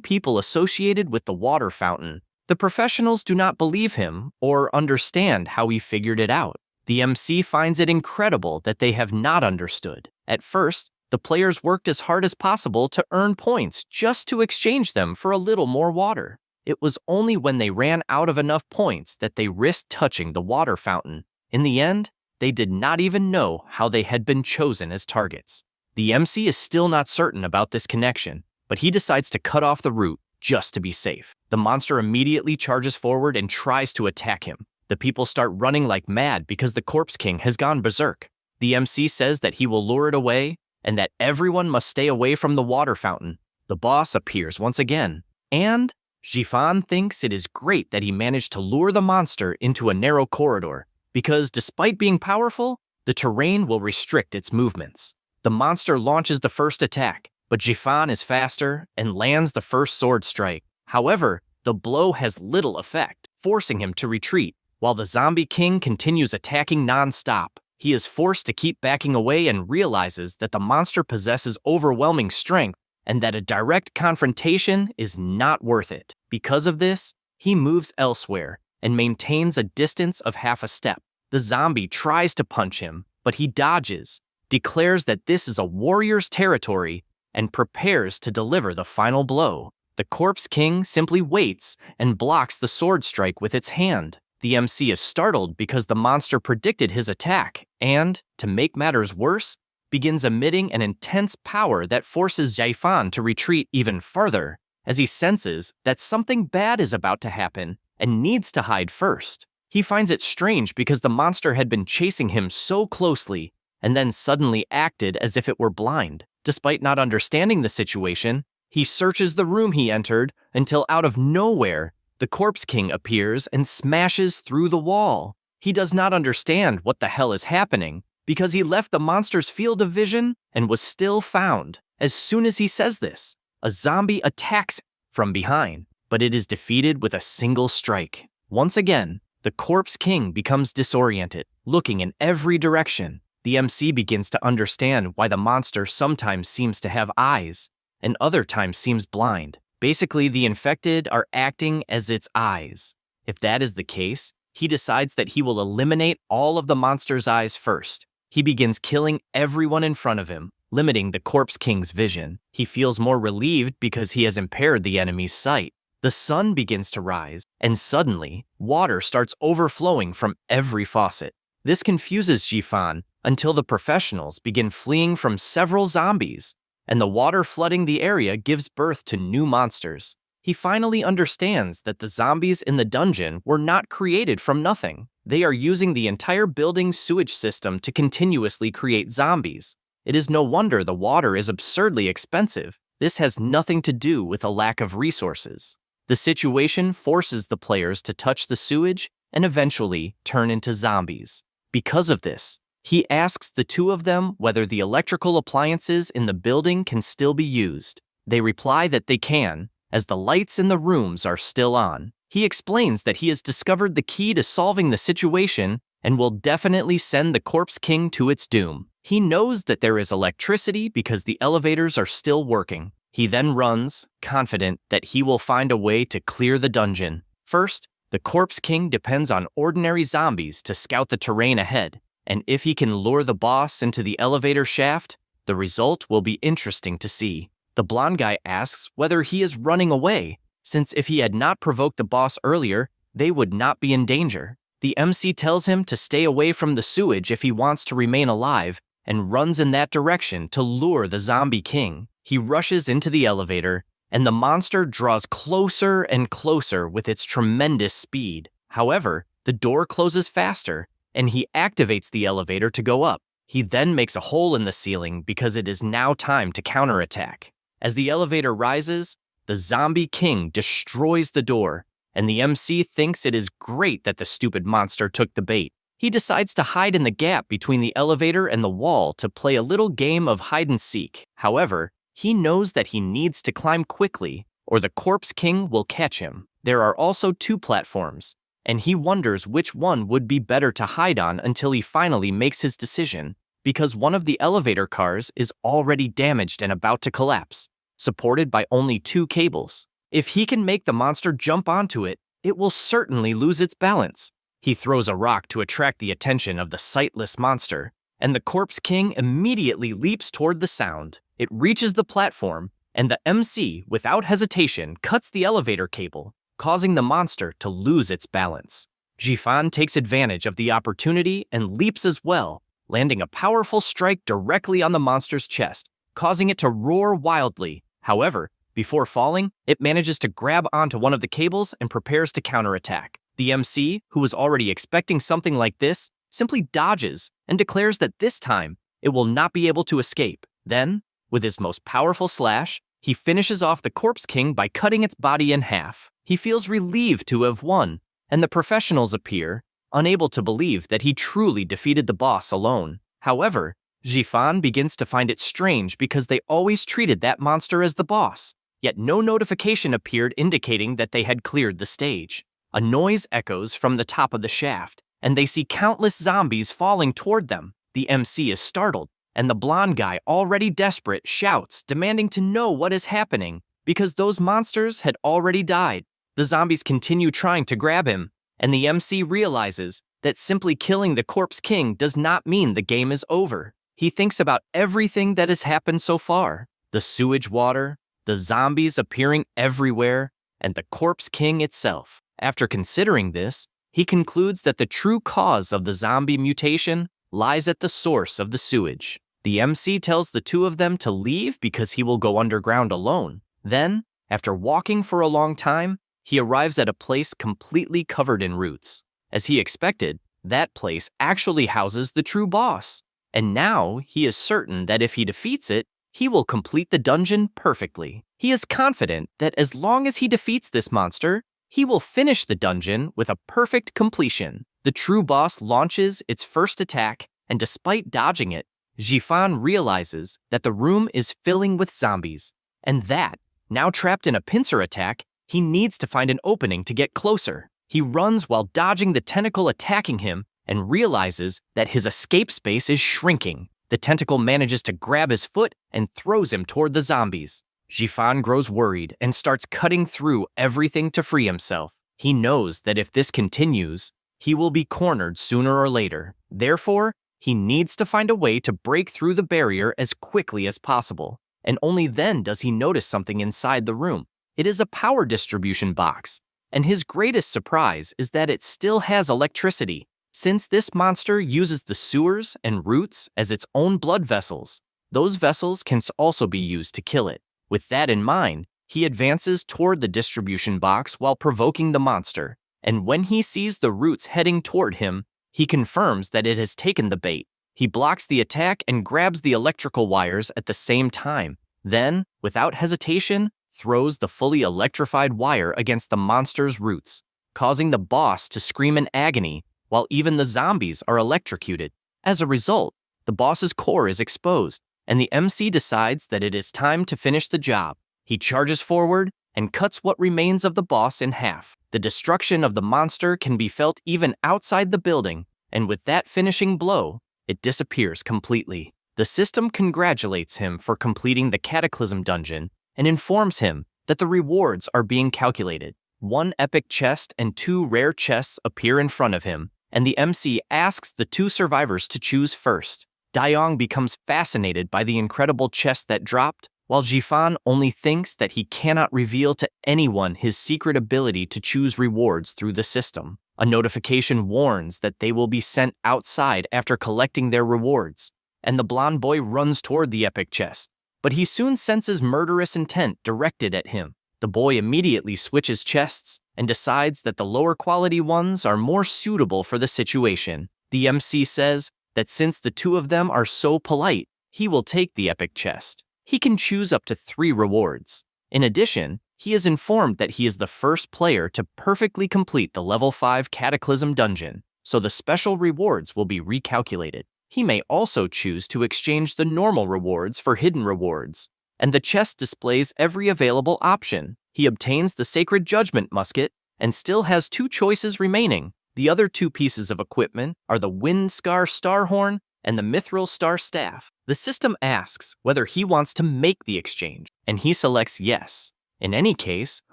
people associated with the water fountain. The professionals do not believe him or understand how he figured it out. The MC finds it incredible that they have not understood. At first, the players worked as hard as possible to earn points just to exchange them for a little more water. It was only when they ran out of enough points that they risked touching the water fountain. In the end, they did not even know how they had been chosen as targets. The MC is still not certain about this connection, but he decides to cut off the route just to be safe. The monster immediately charges forward and tries to attack him. The people start running like mad because the Corpse King has gone berserk. The MC says that he will lure it away and that everyone must stay away from the water fountain. The boss appears once again, and Jifan thinks it is great that he managed to lure the monster into a narrow corridor, because despite being powerful, the terrain will restrict its movements. The monster launches the first attack, but Jifan is faster and lands the first sword strike. However, the blow has little effect, forcing him to retreat. While the Zombie King continues attacking non-stop, he is forced to keep backing away and realizes that the monster possesses overwhelming strength and that a direct confrontation is not worth it. Because of this, he moves elsewhere and maintains a distance of half a step. The zombie tries to punch him, but he dodges, declares that this is a warrior's territory, and prepares to deliver the final blow. The Corpse King simply waits and blocks the sword strike with its hand. The MC is startled because the monster predicted his attack and, to make matters worse, begins emitting an intense power that forces Jaifan to retreat even further, as he senses that something bad is about to happen and needs to hide first. He finds it strange because the monster had been chasing him so closely and then suddenly acted as if it were blind. Despite not understanding the situation, he searches the room he entered until out of nowhere, the Corpse King appears and smashes through the wall. He does not understand what the hell is happening because he left the monster's field of vision and was still found. As soon as he says this, a zombie attacks from behind, but it is defeated with a single strike. Once again, the Corpse King becomes disoriented, looking in every direction. The MC begins to understand why the monster sometimes seems to have eyes and other times seems blind. Basically, the infected are acting as its eyes. If that is the case, he decides that he will eliminate all of the monster's eyes first. He begins killing everyone in front of him, limiting the Corpse King's vision. He feels more relieved because he has impaired the enemy's sight. The sun begins to rise, and suddenly, water starts overflowing from every faucet. This confuses Jifan until the professionals begin fleeing from several zombies, and the water flooding the area gives birth to new monsters. He finally understands that the zombies in the dungeon were not created from nothing. They are using the entire building's sewage system to continuously create zombies. It is no wonder the water is absurdly expensive. This has nothing to do with a lack of resources. The situation forces the players to touch the sewage and eventually turn into zombies. Because of this, he asks the two of them whether the electrical appliances in the building can still be used. They reply that they can, as the lights in the rooms are still on. He explains that he has discovered the key to solving the situation and will definitely send the Corpse King to its doom. He knows that there is electricity because the elevators are still working. He then runs, confident that he will find a way to clear the dungeon. First, the Corpse King depends on ordinary zombies to scout the terrain ahead, and if he can lure the boss into the elevator shaft, the result will be interesting to see. The blonde guy asks whether he is running away, since if he had not provoked the boss earlier, they would not be in danger. The MC tells him to stay away from the sewage if he wants to remain alive, and runs in that direction to lure the Zombie King. He rushes into the elevator, and the monster draws closer and closer with its tremendous speed. However, the door closes faster, and he activates the elevator to go up. He then makes a hole in the ceiling because it is now time to counterattack. As the elevator rises, the Zombie King destroys the door, and the MC thinks it is great that the stupid monster took the bait. He decides to hide in the gap between the elevator and the wall to play a little game of hide-and-seek. However, he knows that he needs to climb quickly, or the Corpse King will catch him. There are also two platforms, and he wonders which one would be better to hide on until he finally makes his decision, because one of the elevator cars is already damaged and about to collapse, supported by only 2 cables. If he can make the monster jump onto it, it will certainly lose its balance. He throws a rock to attract the attention of the sightless monster, and the Corpse King immediately leaps toward the sound. It reaches the platform, and the MC, without hesitation, cuts the elevator cable, causing the monster to lose its balance. Jifan takes advantage of the opportunity and leaps as well, landing a powerful strike directly on the monster's chest, causing it to roar wildly. However, before falling, it manages to grab onto one of the cables and prepares to counterattack. The MC, who was already expecting something like this, simply dodges and declares that this time it will not be able to escape. Then, with his most powerful slash, he finishes off the Corpse King by cutting its body in half. He feels relieved to have won, and the professionals appear, unable to believe that he truly defeated the boss alone. However, Jifan begins to find it strange because they always treated that monster as the boss, yet no notification appeared indicating that they had cleared the stage. A noise echoes from the top of the shaft, and they see countless zombies falling toward them. The MC is startled, and the blonde guy, already desperate, shouts, demanding to know what is happening, because those monsters had already died. The zombies continue trying to grab him, and the MC realizes that simply killing the Corpse King does not mean the game is over. He thinks about everything that has happened so far: the sewage water, the zombies appearing everywhere, and the Corpse King itself. After considering this, he concludes that the true cause of the zombie mutation lies at the source of the sewage. The MC tells the 2 of them to leave because he will go underground alone. Then, after walking for a long time, he arrives at a place completely covered in roots. As he expected, that place actually houses the true boss. And now he is certain that if he defeats it, he will complete the dungeon perfectly. He is confident that as long as he defeats this monster, he will finish the dungeon with a perfect completion. The true boss launches its first attack, and despite dodging it, Jifan realizes that the room is filling with zombies, and that, now trapped in a pincer attack, he needs to find an opening to get closer. He runs while dodging the tentacle attacking him and realizes that his escape space is shrinking. The tentacle manages to grab his foot and throws him toward the zombies. Jifan grows worried and starts cutting through everything to free himself. He knows that if this continues, he will be cornered sooner or later. Therefore, he needs to find a way to break through the barrier as quickly as possible. And only then does he notice something inside the room. It is a power distribution box, and his greatest surprise is that it still has electricity. Since this monster uses the sewers and roots as its own blood vessels, those vessels can also be used to kill it. With that in mind, he advances toward the distribution box while provoking the monster, and when he sees the roots heading toward him, he confirms that it has taken the bait. He blocks the attack and grabs the electrical wires at the same time, then, without hesitation, throws the fully electrified wire against the monster's roots, causing the boss to scream in agony, while even the zombies are electrocuted. As a result, the boss's core is exposed, and the MC decides that it is time to finish the job. He charges forward and cuts what remains of the boss in half. The destruction of the monster can be felt even outside the building, and with that finishing blow, it disappears completely. The system congratulates him for completing the Cataclysm dungeon and informs him that the rewards are being calculated. 1 epic chest and 2 rare chests appear in front of him, and the MC asks the 2 survivors to choose first. Daiyong becomes fascinated by the incredible chest that dropped, while Jifan only thinks that he cannot reveal to anyone his secret ability to choose rewards through the system. A notification warns that they will be sent outside after collecting their rewards, and the blonde boy runs toward the epic chest, but he soon senses murderous intent directed at him. The boy immediately switches chests and decides that the lower quality ones are more suitable for the situation. The MC says that since the 2 of them are so polite, he will take the epic chest. He can choose up to 3 rewards. In addition, he is informed that he is the first player to perfectly complete the level 5 Cataclysm dungeon, so the special rewards will be recalculated. He may also choose to exchange the normal rewards for hidden rewards, and the chest displays every available option. He obtains the Sacred Judgment musket and still has 2 choices remaining. The other 2 pieces of equipment are the Wind Scar Star Horn and the Mithril Star Staff. The system asks whether he wants to make the exchange, and he selects yes. In any case,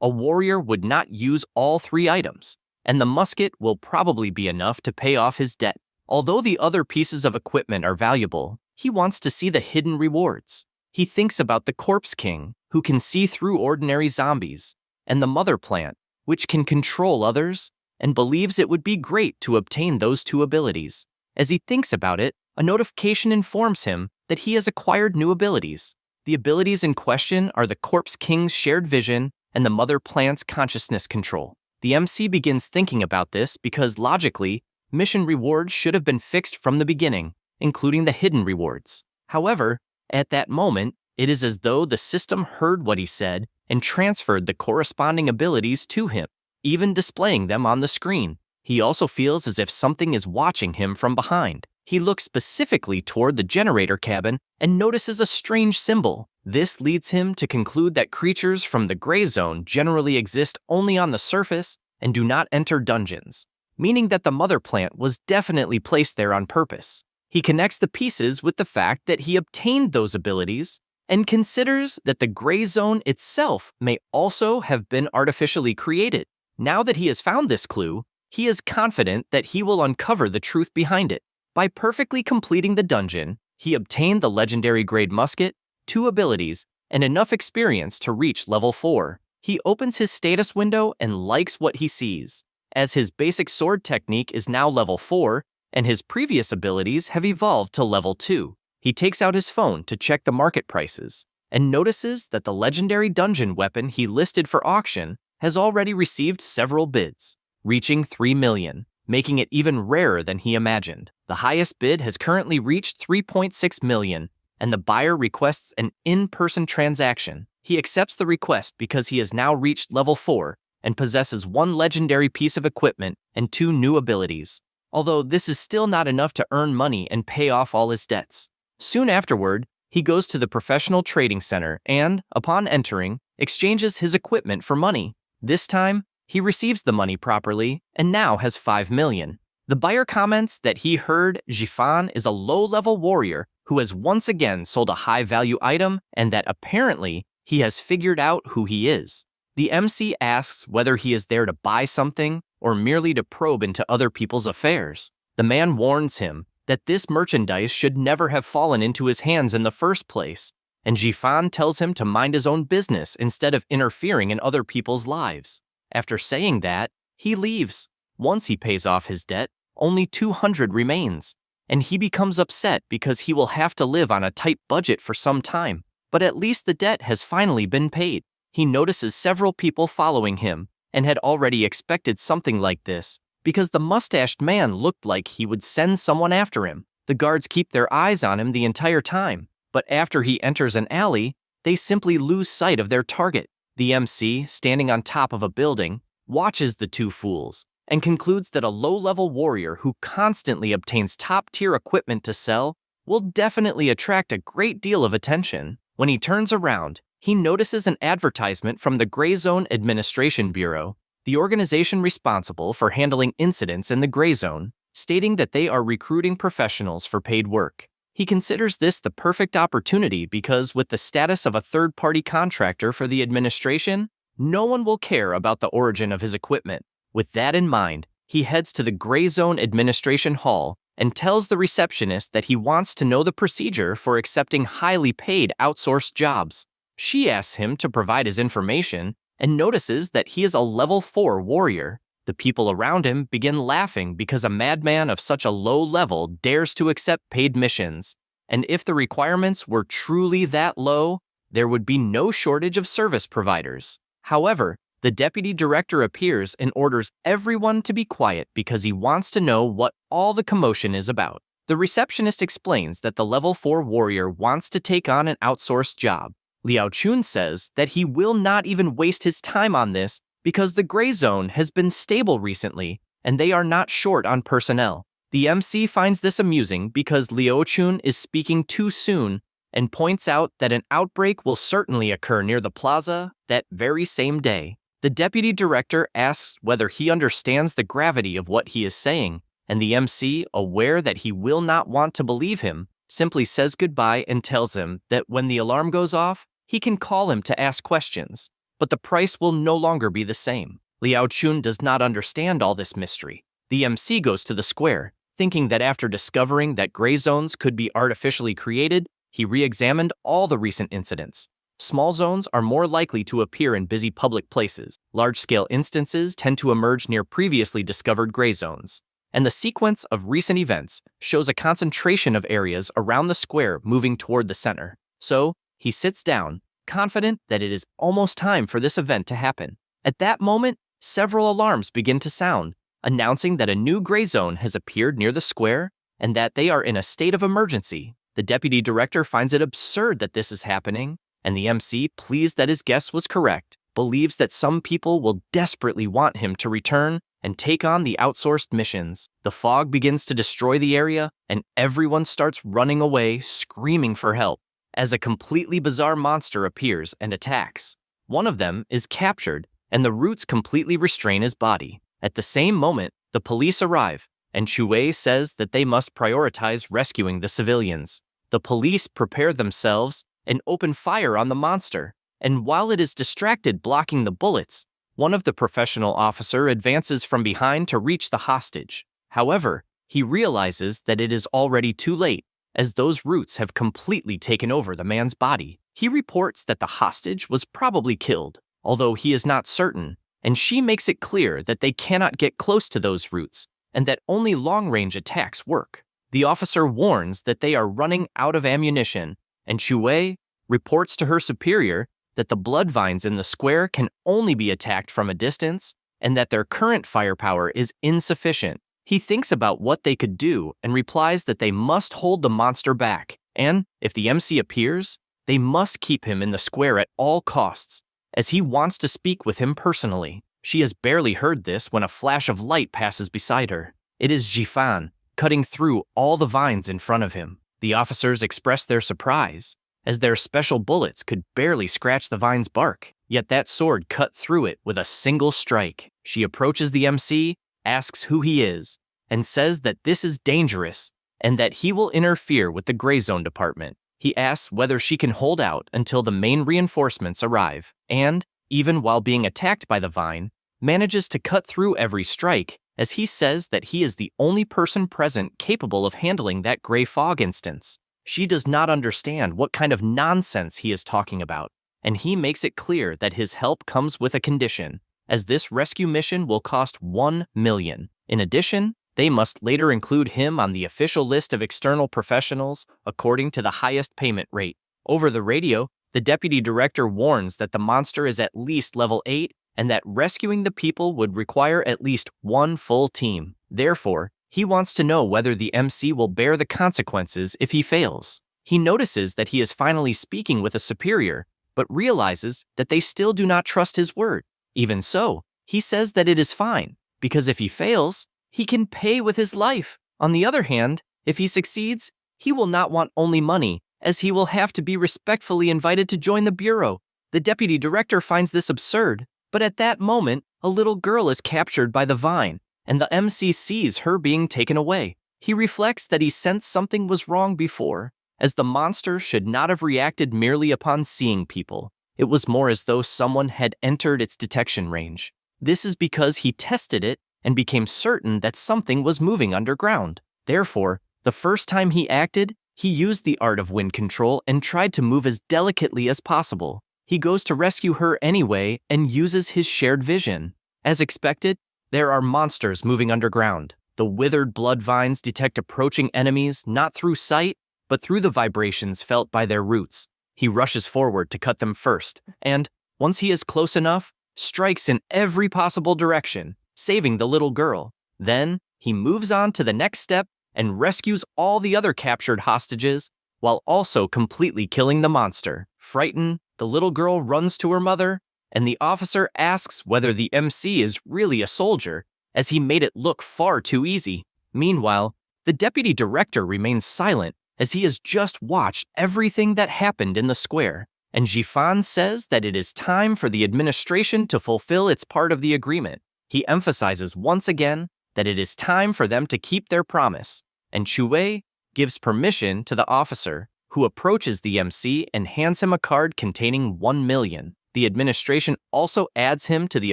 a warrior would not use all 3 items, and the musket will probably be enough to pay off his debt. Although the other pieces of equipment are valuable, he wants to see the hidden rewards. He thinks about the Corpse King, who can see through ordinary zombies, and the Mother Plant, which can control others, and believes it would be great to obtain those 2 abilities. As he thinks about it, a notification informs him that he has acquired new abilities. The abilities in question are the Corpse King's Shared Vision and the Mother Plant's Consciousness Control. The MC begins thinking about this because, logically, mission rewards should have been fixed from the beginning, including the hidden rewards. However, at that moment, it is as though the system heard what he said and transferred the corresponding abilities to him, even displaying them on the screen. He also feels as if something is watching him from behind. He looks specifically toward the generator cabin and notices a strange symbol. This leads him to conclude that creatures from the gray zone generally exist only on the surface and do not enter dungeons, meaning that the Mother Plant was definitely placed there on purpose. He connects the pieces with the fact that he obtained those abilities and considers that the gray zone itself may also have been artificially created. Now that he has found this clue, he is confident that he will uncover the truth behind it. By perfectly completing the dungeon, he obtained the legendary grade musket, 2 abilities, and enough experience to reach level 4. He opens his status window and likes what he sees, as his basic sword technique is now level 4, and his previous abilities have evolved to level 2. He takes out his phone to check the market prices, and notices that the legendary dungeon weapon he listed for auction has already received several bids, reaching 3 million. Making it even rarer than he imagined. The highest bid has currently reached 3.6 million, and the buyer requests an in-person transaction. He accepts the request because he has now reached level 4 and possesses 1 legendary piece of equipment and 2 new abilities, although this is still not enough to earn money and pay off all his debts. Soon afterward, he goes to the professional trading center and, upon entering, exchanges his equipment for money. This time, he receives the money properly and now has 5 million. The buyer comments that he heard Jifan is a low-level warrior who has once again sold a high-value item and that apparently he has figured out who he is. The MC asks whether he is there to buy something or merely to probe into other people's affairs. The man warns him that this merchandise should never have fallen into his hands in the first place, and Jifan tells him to mind his own business instead of interfering in other people's lives. After saying that, he leaves. Once he pays off his debt, only 200 remains, and he becomes upset because he will have to live on a tight budget for some time. But at least the debt has finally been paid. He notices several people following him and had already expected something like this because the mustached man looked like he would send someone after him. The guards keep their eyes on him the entire time, but after he enters an alley, they simply lose sight of their target. The MC, standing on top of a building, watches the 2 fools and concludes that a low-level warrior who constantly obtains top-tier equipment to sell will definitely attract a great deal of attention. When he turns around, he notices an advertisement from the Gray Zone Administration Bureau, the organization responsible for handling incidents in the Gray Zone, stating that they are recruiting professionals for paid work. He considers this the perfect opportunity because with the status of a third-party contractor for the administration, no one will care about the origin of his equipment. With that in mind, he heads to the Gray Zone Administration Hall and tells the receptionist that he wants to know the procedure for accepting highly paid outsourced jobs. She asks him to provide his information and notices that he is a level 4 warrior. The people around him begin laughing because a madman of such a low level dares to accept paid missions, and if the requirements were truly that low, there would be no shortage of service providers. However, the deputy director appears and orders everyone to be quiet because he wants to know what all the commotion is about. The receptionist explains that the level 4 warrior wants to take on an outsourced job. Liao Chun says that he will not even waste his time on this because the Gray Zone has been stable recently and they are not short on personnel. The MC finds this amusing because Liao Chun is speaking too soon and points out that an outbreak will certainly occur near the plaza that very same day. The deputy director asks whether he understands the gravity of what he is saying, and the MC, aware that he will not want to believe him, simply says goodbye and tells him that when the alarm goes off, he can call him to ask questions, but the price will no longer be the same. Liao Chun does not understand all this mystery. The MC goes to the square, thinking that after discovering that gray zones could be artificially created, he re-examined all the recent incidents. Small zones are more likely to appear in busy public places. Large-scale instances tend to emerge near previously discovered gray zones. And the sequence of recent events shows a concentration of areas around the square moving toward the center. So, he sits down, confident that it is almost time for this event to happen. At that moment, several alarms begin to sound, announcing that a new gray zone has appeared near the square and that they are in a state of emergency. The deputy director finds it absurd that this is happening, and the MC, pleased that his guess was correct, believes that some people will desperately want him to return and take on the outsourced missions. The fog begins to destroy the area, and everyone starts running away, screaming for help, as a completely bizarre monster appears and attacks. One of them is captured, and the roots completely restrain his body. At the same moment, the police arrive, and Chue says that they must prioritize rescuing the civilians. The police prepare themselves and open fire on the monster, and while it is distracted blocking the bullets, one of the professional officer advances from behind to reach the hostage. However, he realizes that it is already too late, as those roots have completely taken over the man's body. He reports that the hostage was probably killed, although he is not certain, and she makes it clear that they cannot get close to those roots, and that only long-range attacks work. The officer warns that they are running out of ammunition, and Chue reports to her superior that the blood vines in the square can only be attacked from a distance, and that their current firepower is insufficient. He thinks about what they could do and replies that they must hold the monster back, and if the MC appears, they must keep him in the square at all costs, as he wants to speak with him personally. She has barely heard this when a flash of light passes beside her. It is Jifan, cutting through all the vines in front of him. The officers express their surprise, as their special bullets could barely scratch the vine's bark, yet that sword cut through it with a single strike. She approaches the MC, asks who he is, and says that this is dangerous, and that he will interfere with the Gray Zone department. He asks whether she can hold out until the main reinforcements arrive, and, even while being attacked by the vine, manages to cut through every strike, as he says that he is the only person present capable of handling that gray fog instance. She does not understand what kind of nonsense he is talking about, and he makes it clear that his help comes with a condition, as this rescue mission will cost 1 million. In addition, they must later include him on the official list of external professionals according to the highest payment rate. Over the radio, the deputy director warns that the monster is at least level 8 and that rescuing the people would require at least one full team. Therefore, he wants to know whether the MC will bear the consequences if he fails. He notices that he is finally speaking with a superior, but realizes that they still do not trust his word. Even so, he says that it is fine, because if he fails, he can pay with his life. On the other hand, if he succeeds, he will not want only money, as he will have to be respectfully invited to join the bureau. The deputy director finds this absurd, but at that moment, a little girl is captured by the vine, and the MC sees her being taken away. He reflects that he sensed something was wrong before, as the monster should not have reacted merely upon seeing people. It was more as though someone had entered its detection range. This is because he tested it and became certain that something was moving underground. Therefore, the first time he acted, he used the art of wind control and tried to move as delicately as possible. He goes to rescue her anyway and uses his shared vision. As expected, there are monsters moving underground. The withered blood vines detect approaching enemies not through sight, but through the vibrations felt by their roots. He rushes forward to cut them first, and, once he is close enough, strikes in every possible direction, saving the little girl. Then, he moves on to the next step and rescues all the other captured hostages, while also completely killing the monster. Frightened, the little girl runs to her mother, and the officer asks whether the MC is really a soldier, as he made it look far too easy. Meanwhile, the deputy director remains silent, as he has just watched everything that happened in the square, and Jifan says that it is time for the administration to fulfill its part of the agreement. He emphasizes once again that it is time for them to keep their promise, and Chue gives permission to the officer, who approaches the MC and hands him a card containing 1 million. The administration also adds him to the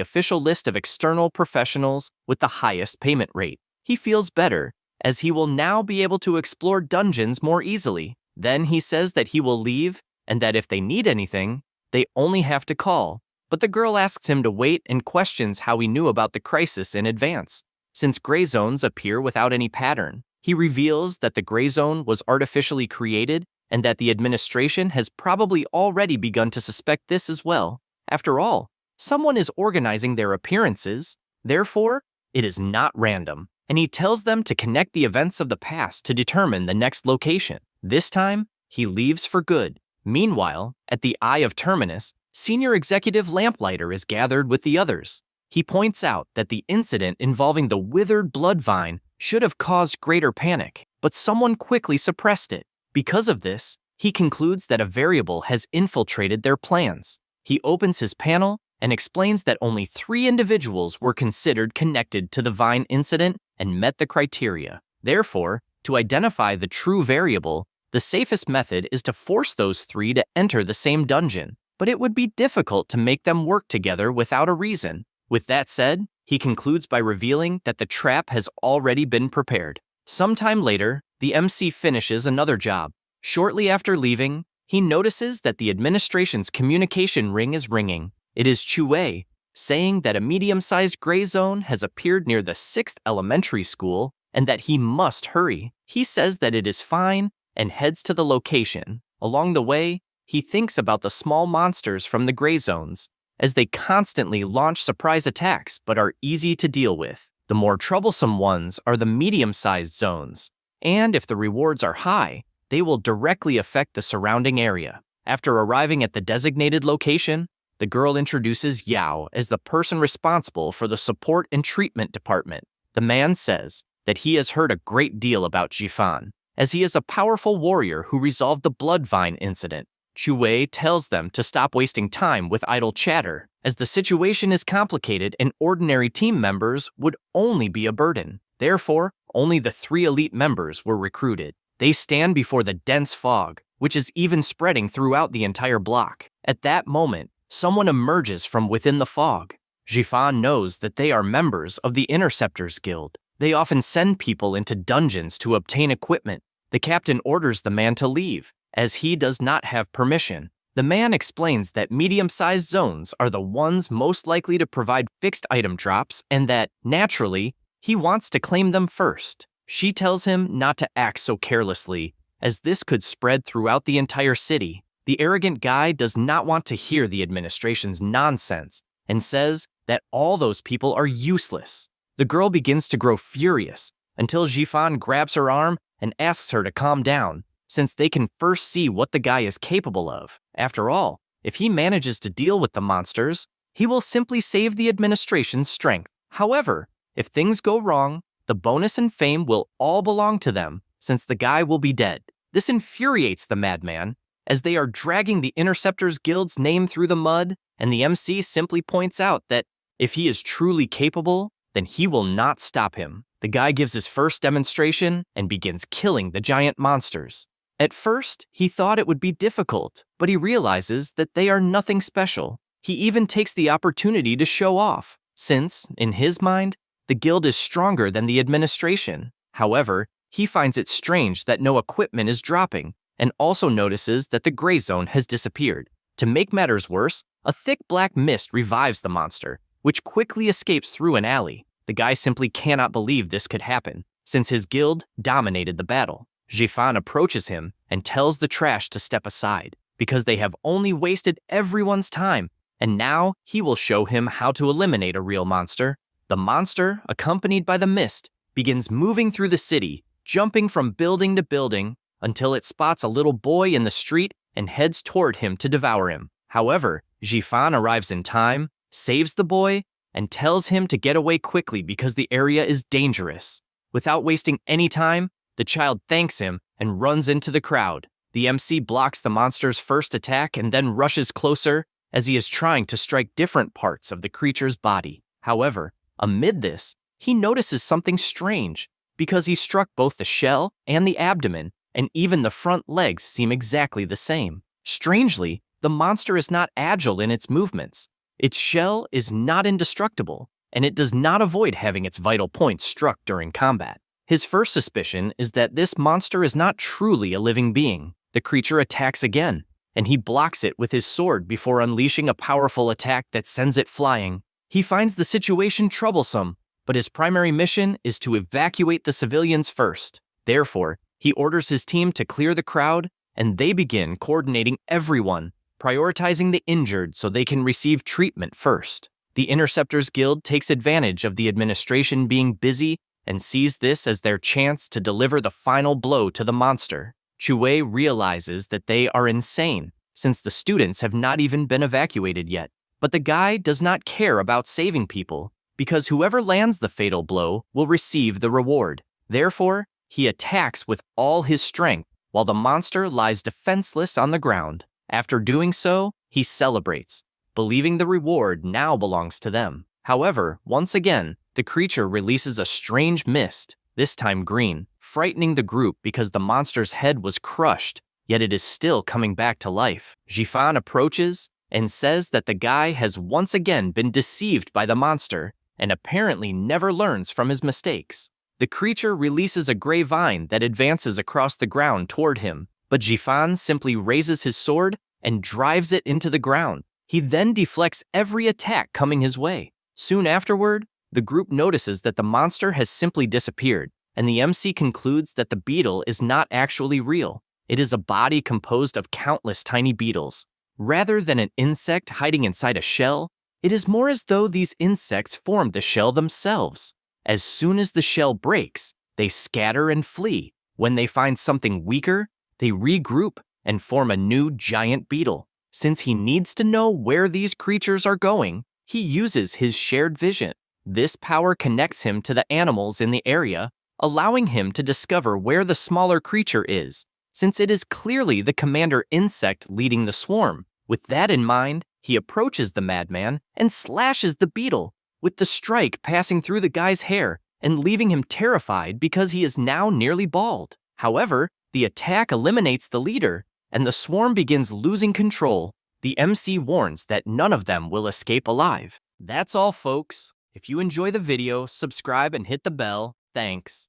official list of external professionals with the highest payment rate. He feels better, as he will now be able to explore dungeons more easily. Then he says that he will leave, and that if they need anything, they only have to call. But the girl asks him to wait and questions how he knew about the crisis in advance. Since gray zones appear without any pattern, he reveals that the gray zone was artificially created and that the administration has probably already begun to suspect this as well. After all, someone is organizing their appearances. Therefore, it is not random, and he tells them to connect the events of the past to determine the next location. This time, he leaves for good. Meanwhile, at the Eye of Terminus, Senior Executive Lamplighter is gathered with the others. He points out that the incident involving the withered blood vine should have caused greater panic, but someone quickly suppressed it. Because of this, he concludes that a variable has infiltrated their plans. He opens his panel and explains that only 3 individuals were considered connected to the vine incident and met the criteria. Therefore, to identify the true variable, the safest method is to force those 3 to enter the same dungeon, but it would be difficult to make them work together without a reason. With that said, he concludes by revealing that the trap has already been prepared. Sometime later, the MC finishes another job. Shortly after leaving, he notices that the administration's communication ring is ringing. It is Chue, saying that a medium-sized gray zone has appeared near the 6th elementary school and that he must hurry. He says that it is fine and heads to the location. Along the way, he thinks about the small monsters from the gray zones, as they constantly launch surprise attacks but are easy to deal with. The more troublesome ones are the medium-sized zones, and if the rewards are high, they will directly affect the surrounding area. After arriving at the designated location, the girl introduces Yao as the person responsible for the support and treatment department. The man says that he has heard a great deal about Jifan, as he is a powerful warrior who resolved the blood vine incident. Chue tells them to stop wasting time with idle chatter, as the situation is complicated and ordinary team members would only be a burden. Therefore, only the 3 elite members were recruited. They stand before the dense fog, which is even spreading throughout the entire block. At that moment, someone emerges from within the fog. Jifan knows that they are members of the Interceptors Guild. They often send people into dungeons to obtain equipment. The captain orders the man to leave, as he does not have permission. The man explains that medium-sized zones are the ones most likely to provide fixed item drops and that, naturally, he wants to claim them first. She tells him not to act so carelessly, as this could spread throughout the entire city. The arrogant guy does not want to hear the administration's nonsense and says that all those people are useless. The girl begins to grow furious until Jifan grabs her arm and asks her to calm down, since they can first see what the guy is capable of. After all, if he manages to deal with the monsters, he will simply save the administration's strength. However, if things go wrong, the bonus and fame will all belong to them, since the guy will be dead. This infuriates the madman, as they are dragging the Interceptors Guild's name through the mud, and the MC simply points out that if he is truly capable, then he will not stop him. The guy gives his first demonstration and begins killing the giant monsters. At first, he thought it would be difficult, but he realizes that they are nothing special. He even takes the opportunity to show off, since, in his mind, the guild is stronger than the administration. However, he finds it strange that no equipment is dropping, and also notices that the gray zone has disappeared. To make matters worse, a thick black mist revives the monster, which quickly escapes through an alley. The guy simply cannot believe this could happen, since his guild dominated the battle. Jifan approaches him and tells the trash to step aside, because they have only wasted everyone's time, and now he will show him how to eliminate a real monster. The monster, accompanied by the mist, begins moving through the city, jumping from building to building, until it spots a little boy in the street and heads toward him to devour him. However, Jifan arrives in time, saves the boy, and tells him to get away quickly because the area is dangerous. Without wasting any time, the child thanks him and runs into the crowd. The MC blocks the monster's first attack and then rushes closer as he is trying to strike different parts of the creature's body. However, amid this, he notices something strange because he struck both the shell and the abdomen, and even the front legs seem exactly the same. Strangely, the monster is not agile in its movements. Its shell is not indestructible, and it does not avoid having its vital points struck during combat. His first suspicion is that this monster is not truly a living being. The creature attacks again, and he blocks it with his sword before unleashing a powerful attack that sends it flying. He finds the situation troublesome, but his primary mission is to evacuate the civilians first. Therefore, he orders his team to clear the crowd, and they begin coordinating everyone, prioritizing the injured so they can receive treatment first. The Interceptors Guild takes advantage of the administration being busy and sees this as their chance to deliver the final blow to the monster. Chue realizes that they are insane, since the students have not even been evacuated yet. But the guy does not care about saving people, because whoever lands the fatal blow will receive the reward. Therefore, he attacks with all his strength, while the monster lies defenseless on the ground. After doing so, he celebrates, believing the reward now belongs to them. However, once again, the creature releases a strange mist, this time green, frightening the group because the monster's head was crushed, yet it is still coming back to life. Jifan approaches and says that the guy has once again been deceived by the monster and apparently never learns from his mistakes. The creature releases a gray vine that advances across the ground toward him, but Jifan simply raises his sword and drives it into the ground. He then deflects every attack coming his way. Soon afterward, the group notices that the monster has simply disappeared, and the MC concludes that the beetle is not actually real. It is a body composed of countless tiny beetles. Rather than an insect hiding inside a shell, it is more as though these insects formed the shell themselves. As soon as the shell breaks, they scatter and flee. When they find something weaker, they regroup and form a new giant beetle. Since he needs to know where these creatures are going, he uses his shared vision. This power connects him to the animals in the area, allowing him to discover where the smaller creature is, since it is clearly the commander insect leading the swarm. With that in mind, he approaches the madman and slashes the beetle, with the strike passing through the guy's hair and leaving him terrified because he is now nearly bald. However, the attack eliminates the leader, and the swarm begins losing control. The MC warns that none of them will escape alive. That's all, folks. If you enjoy the video, subscribe and hit the bell. Thanks.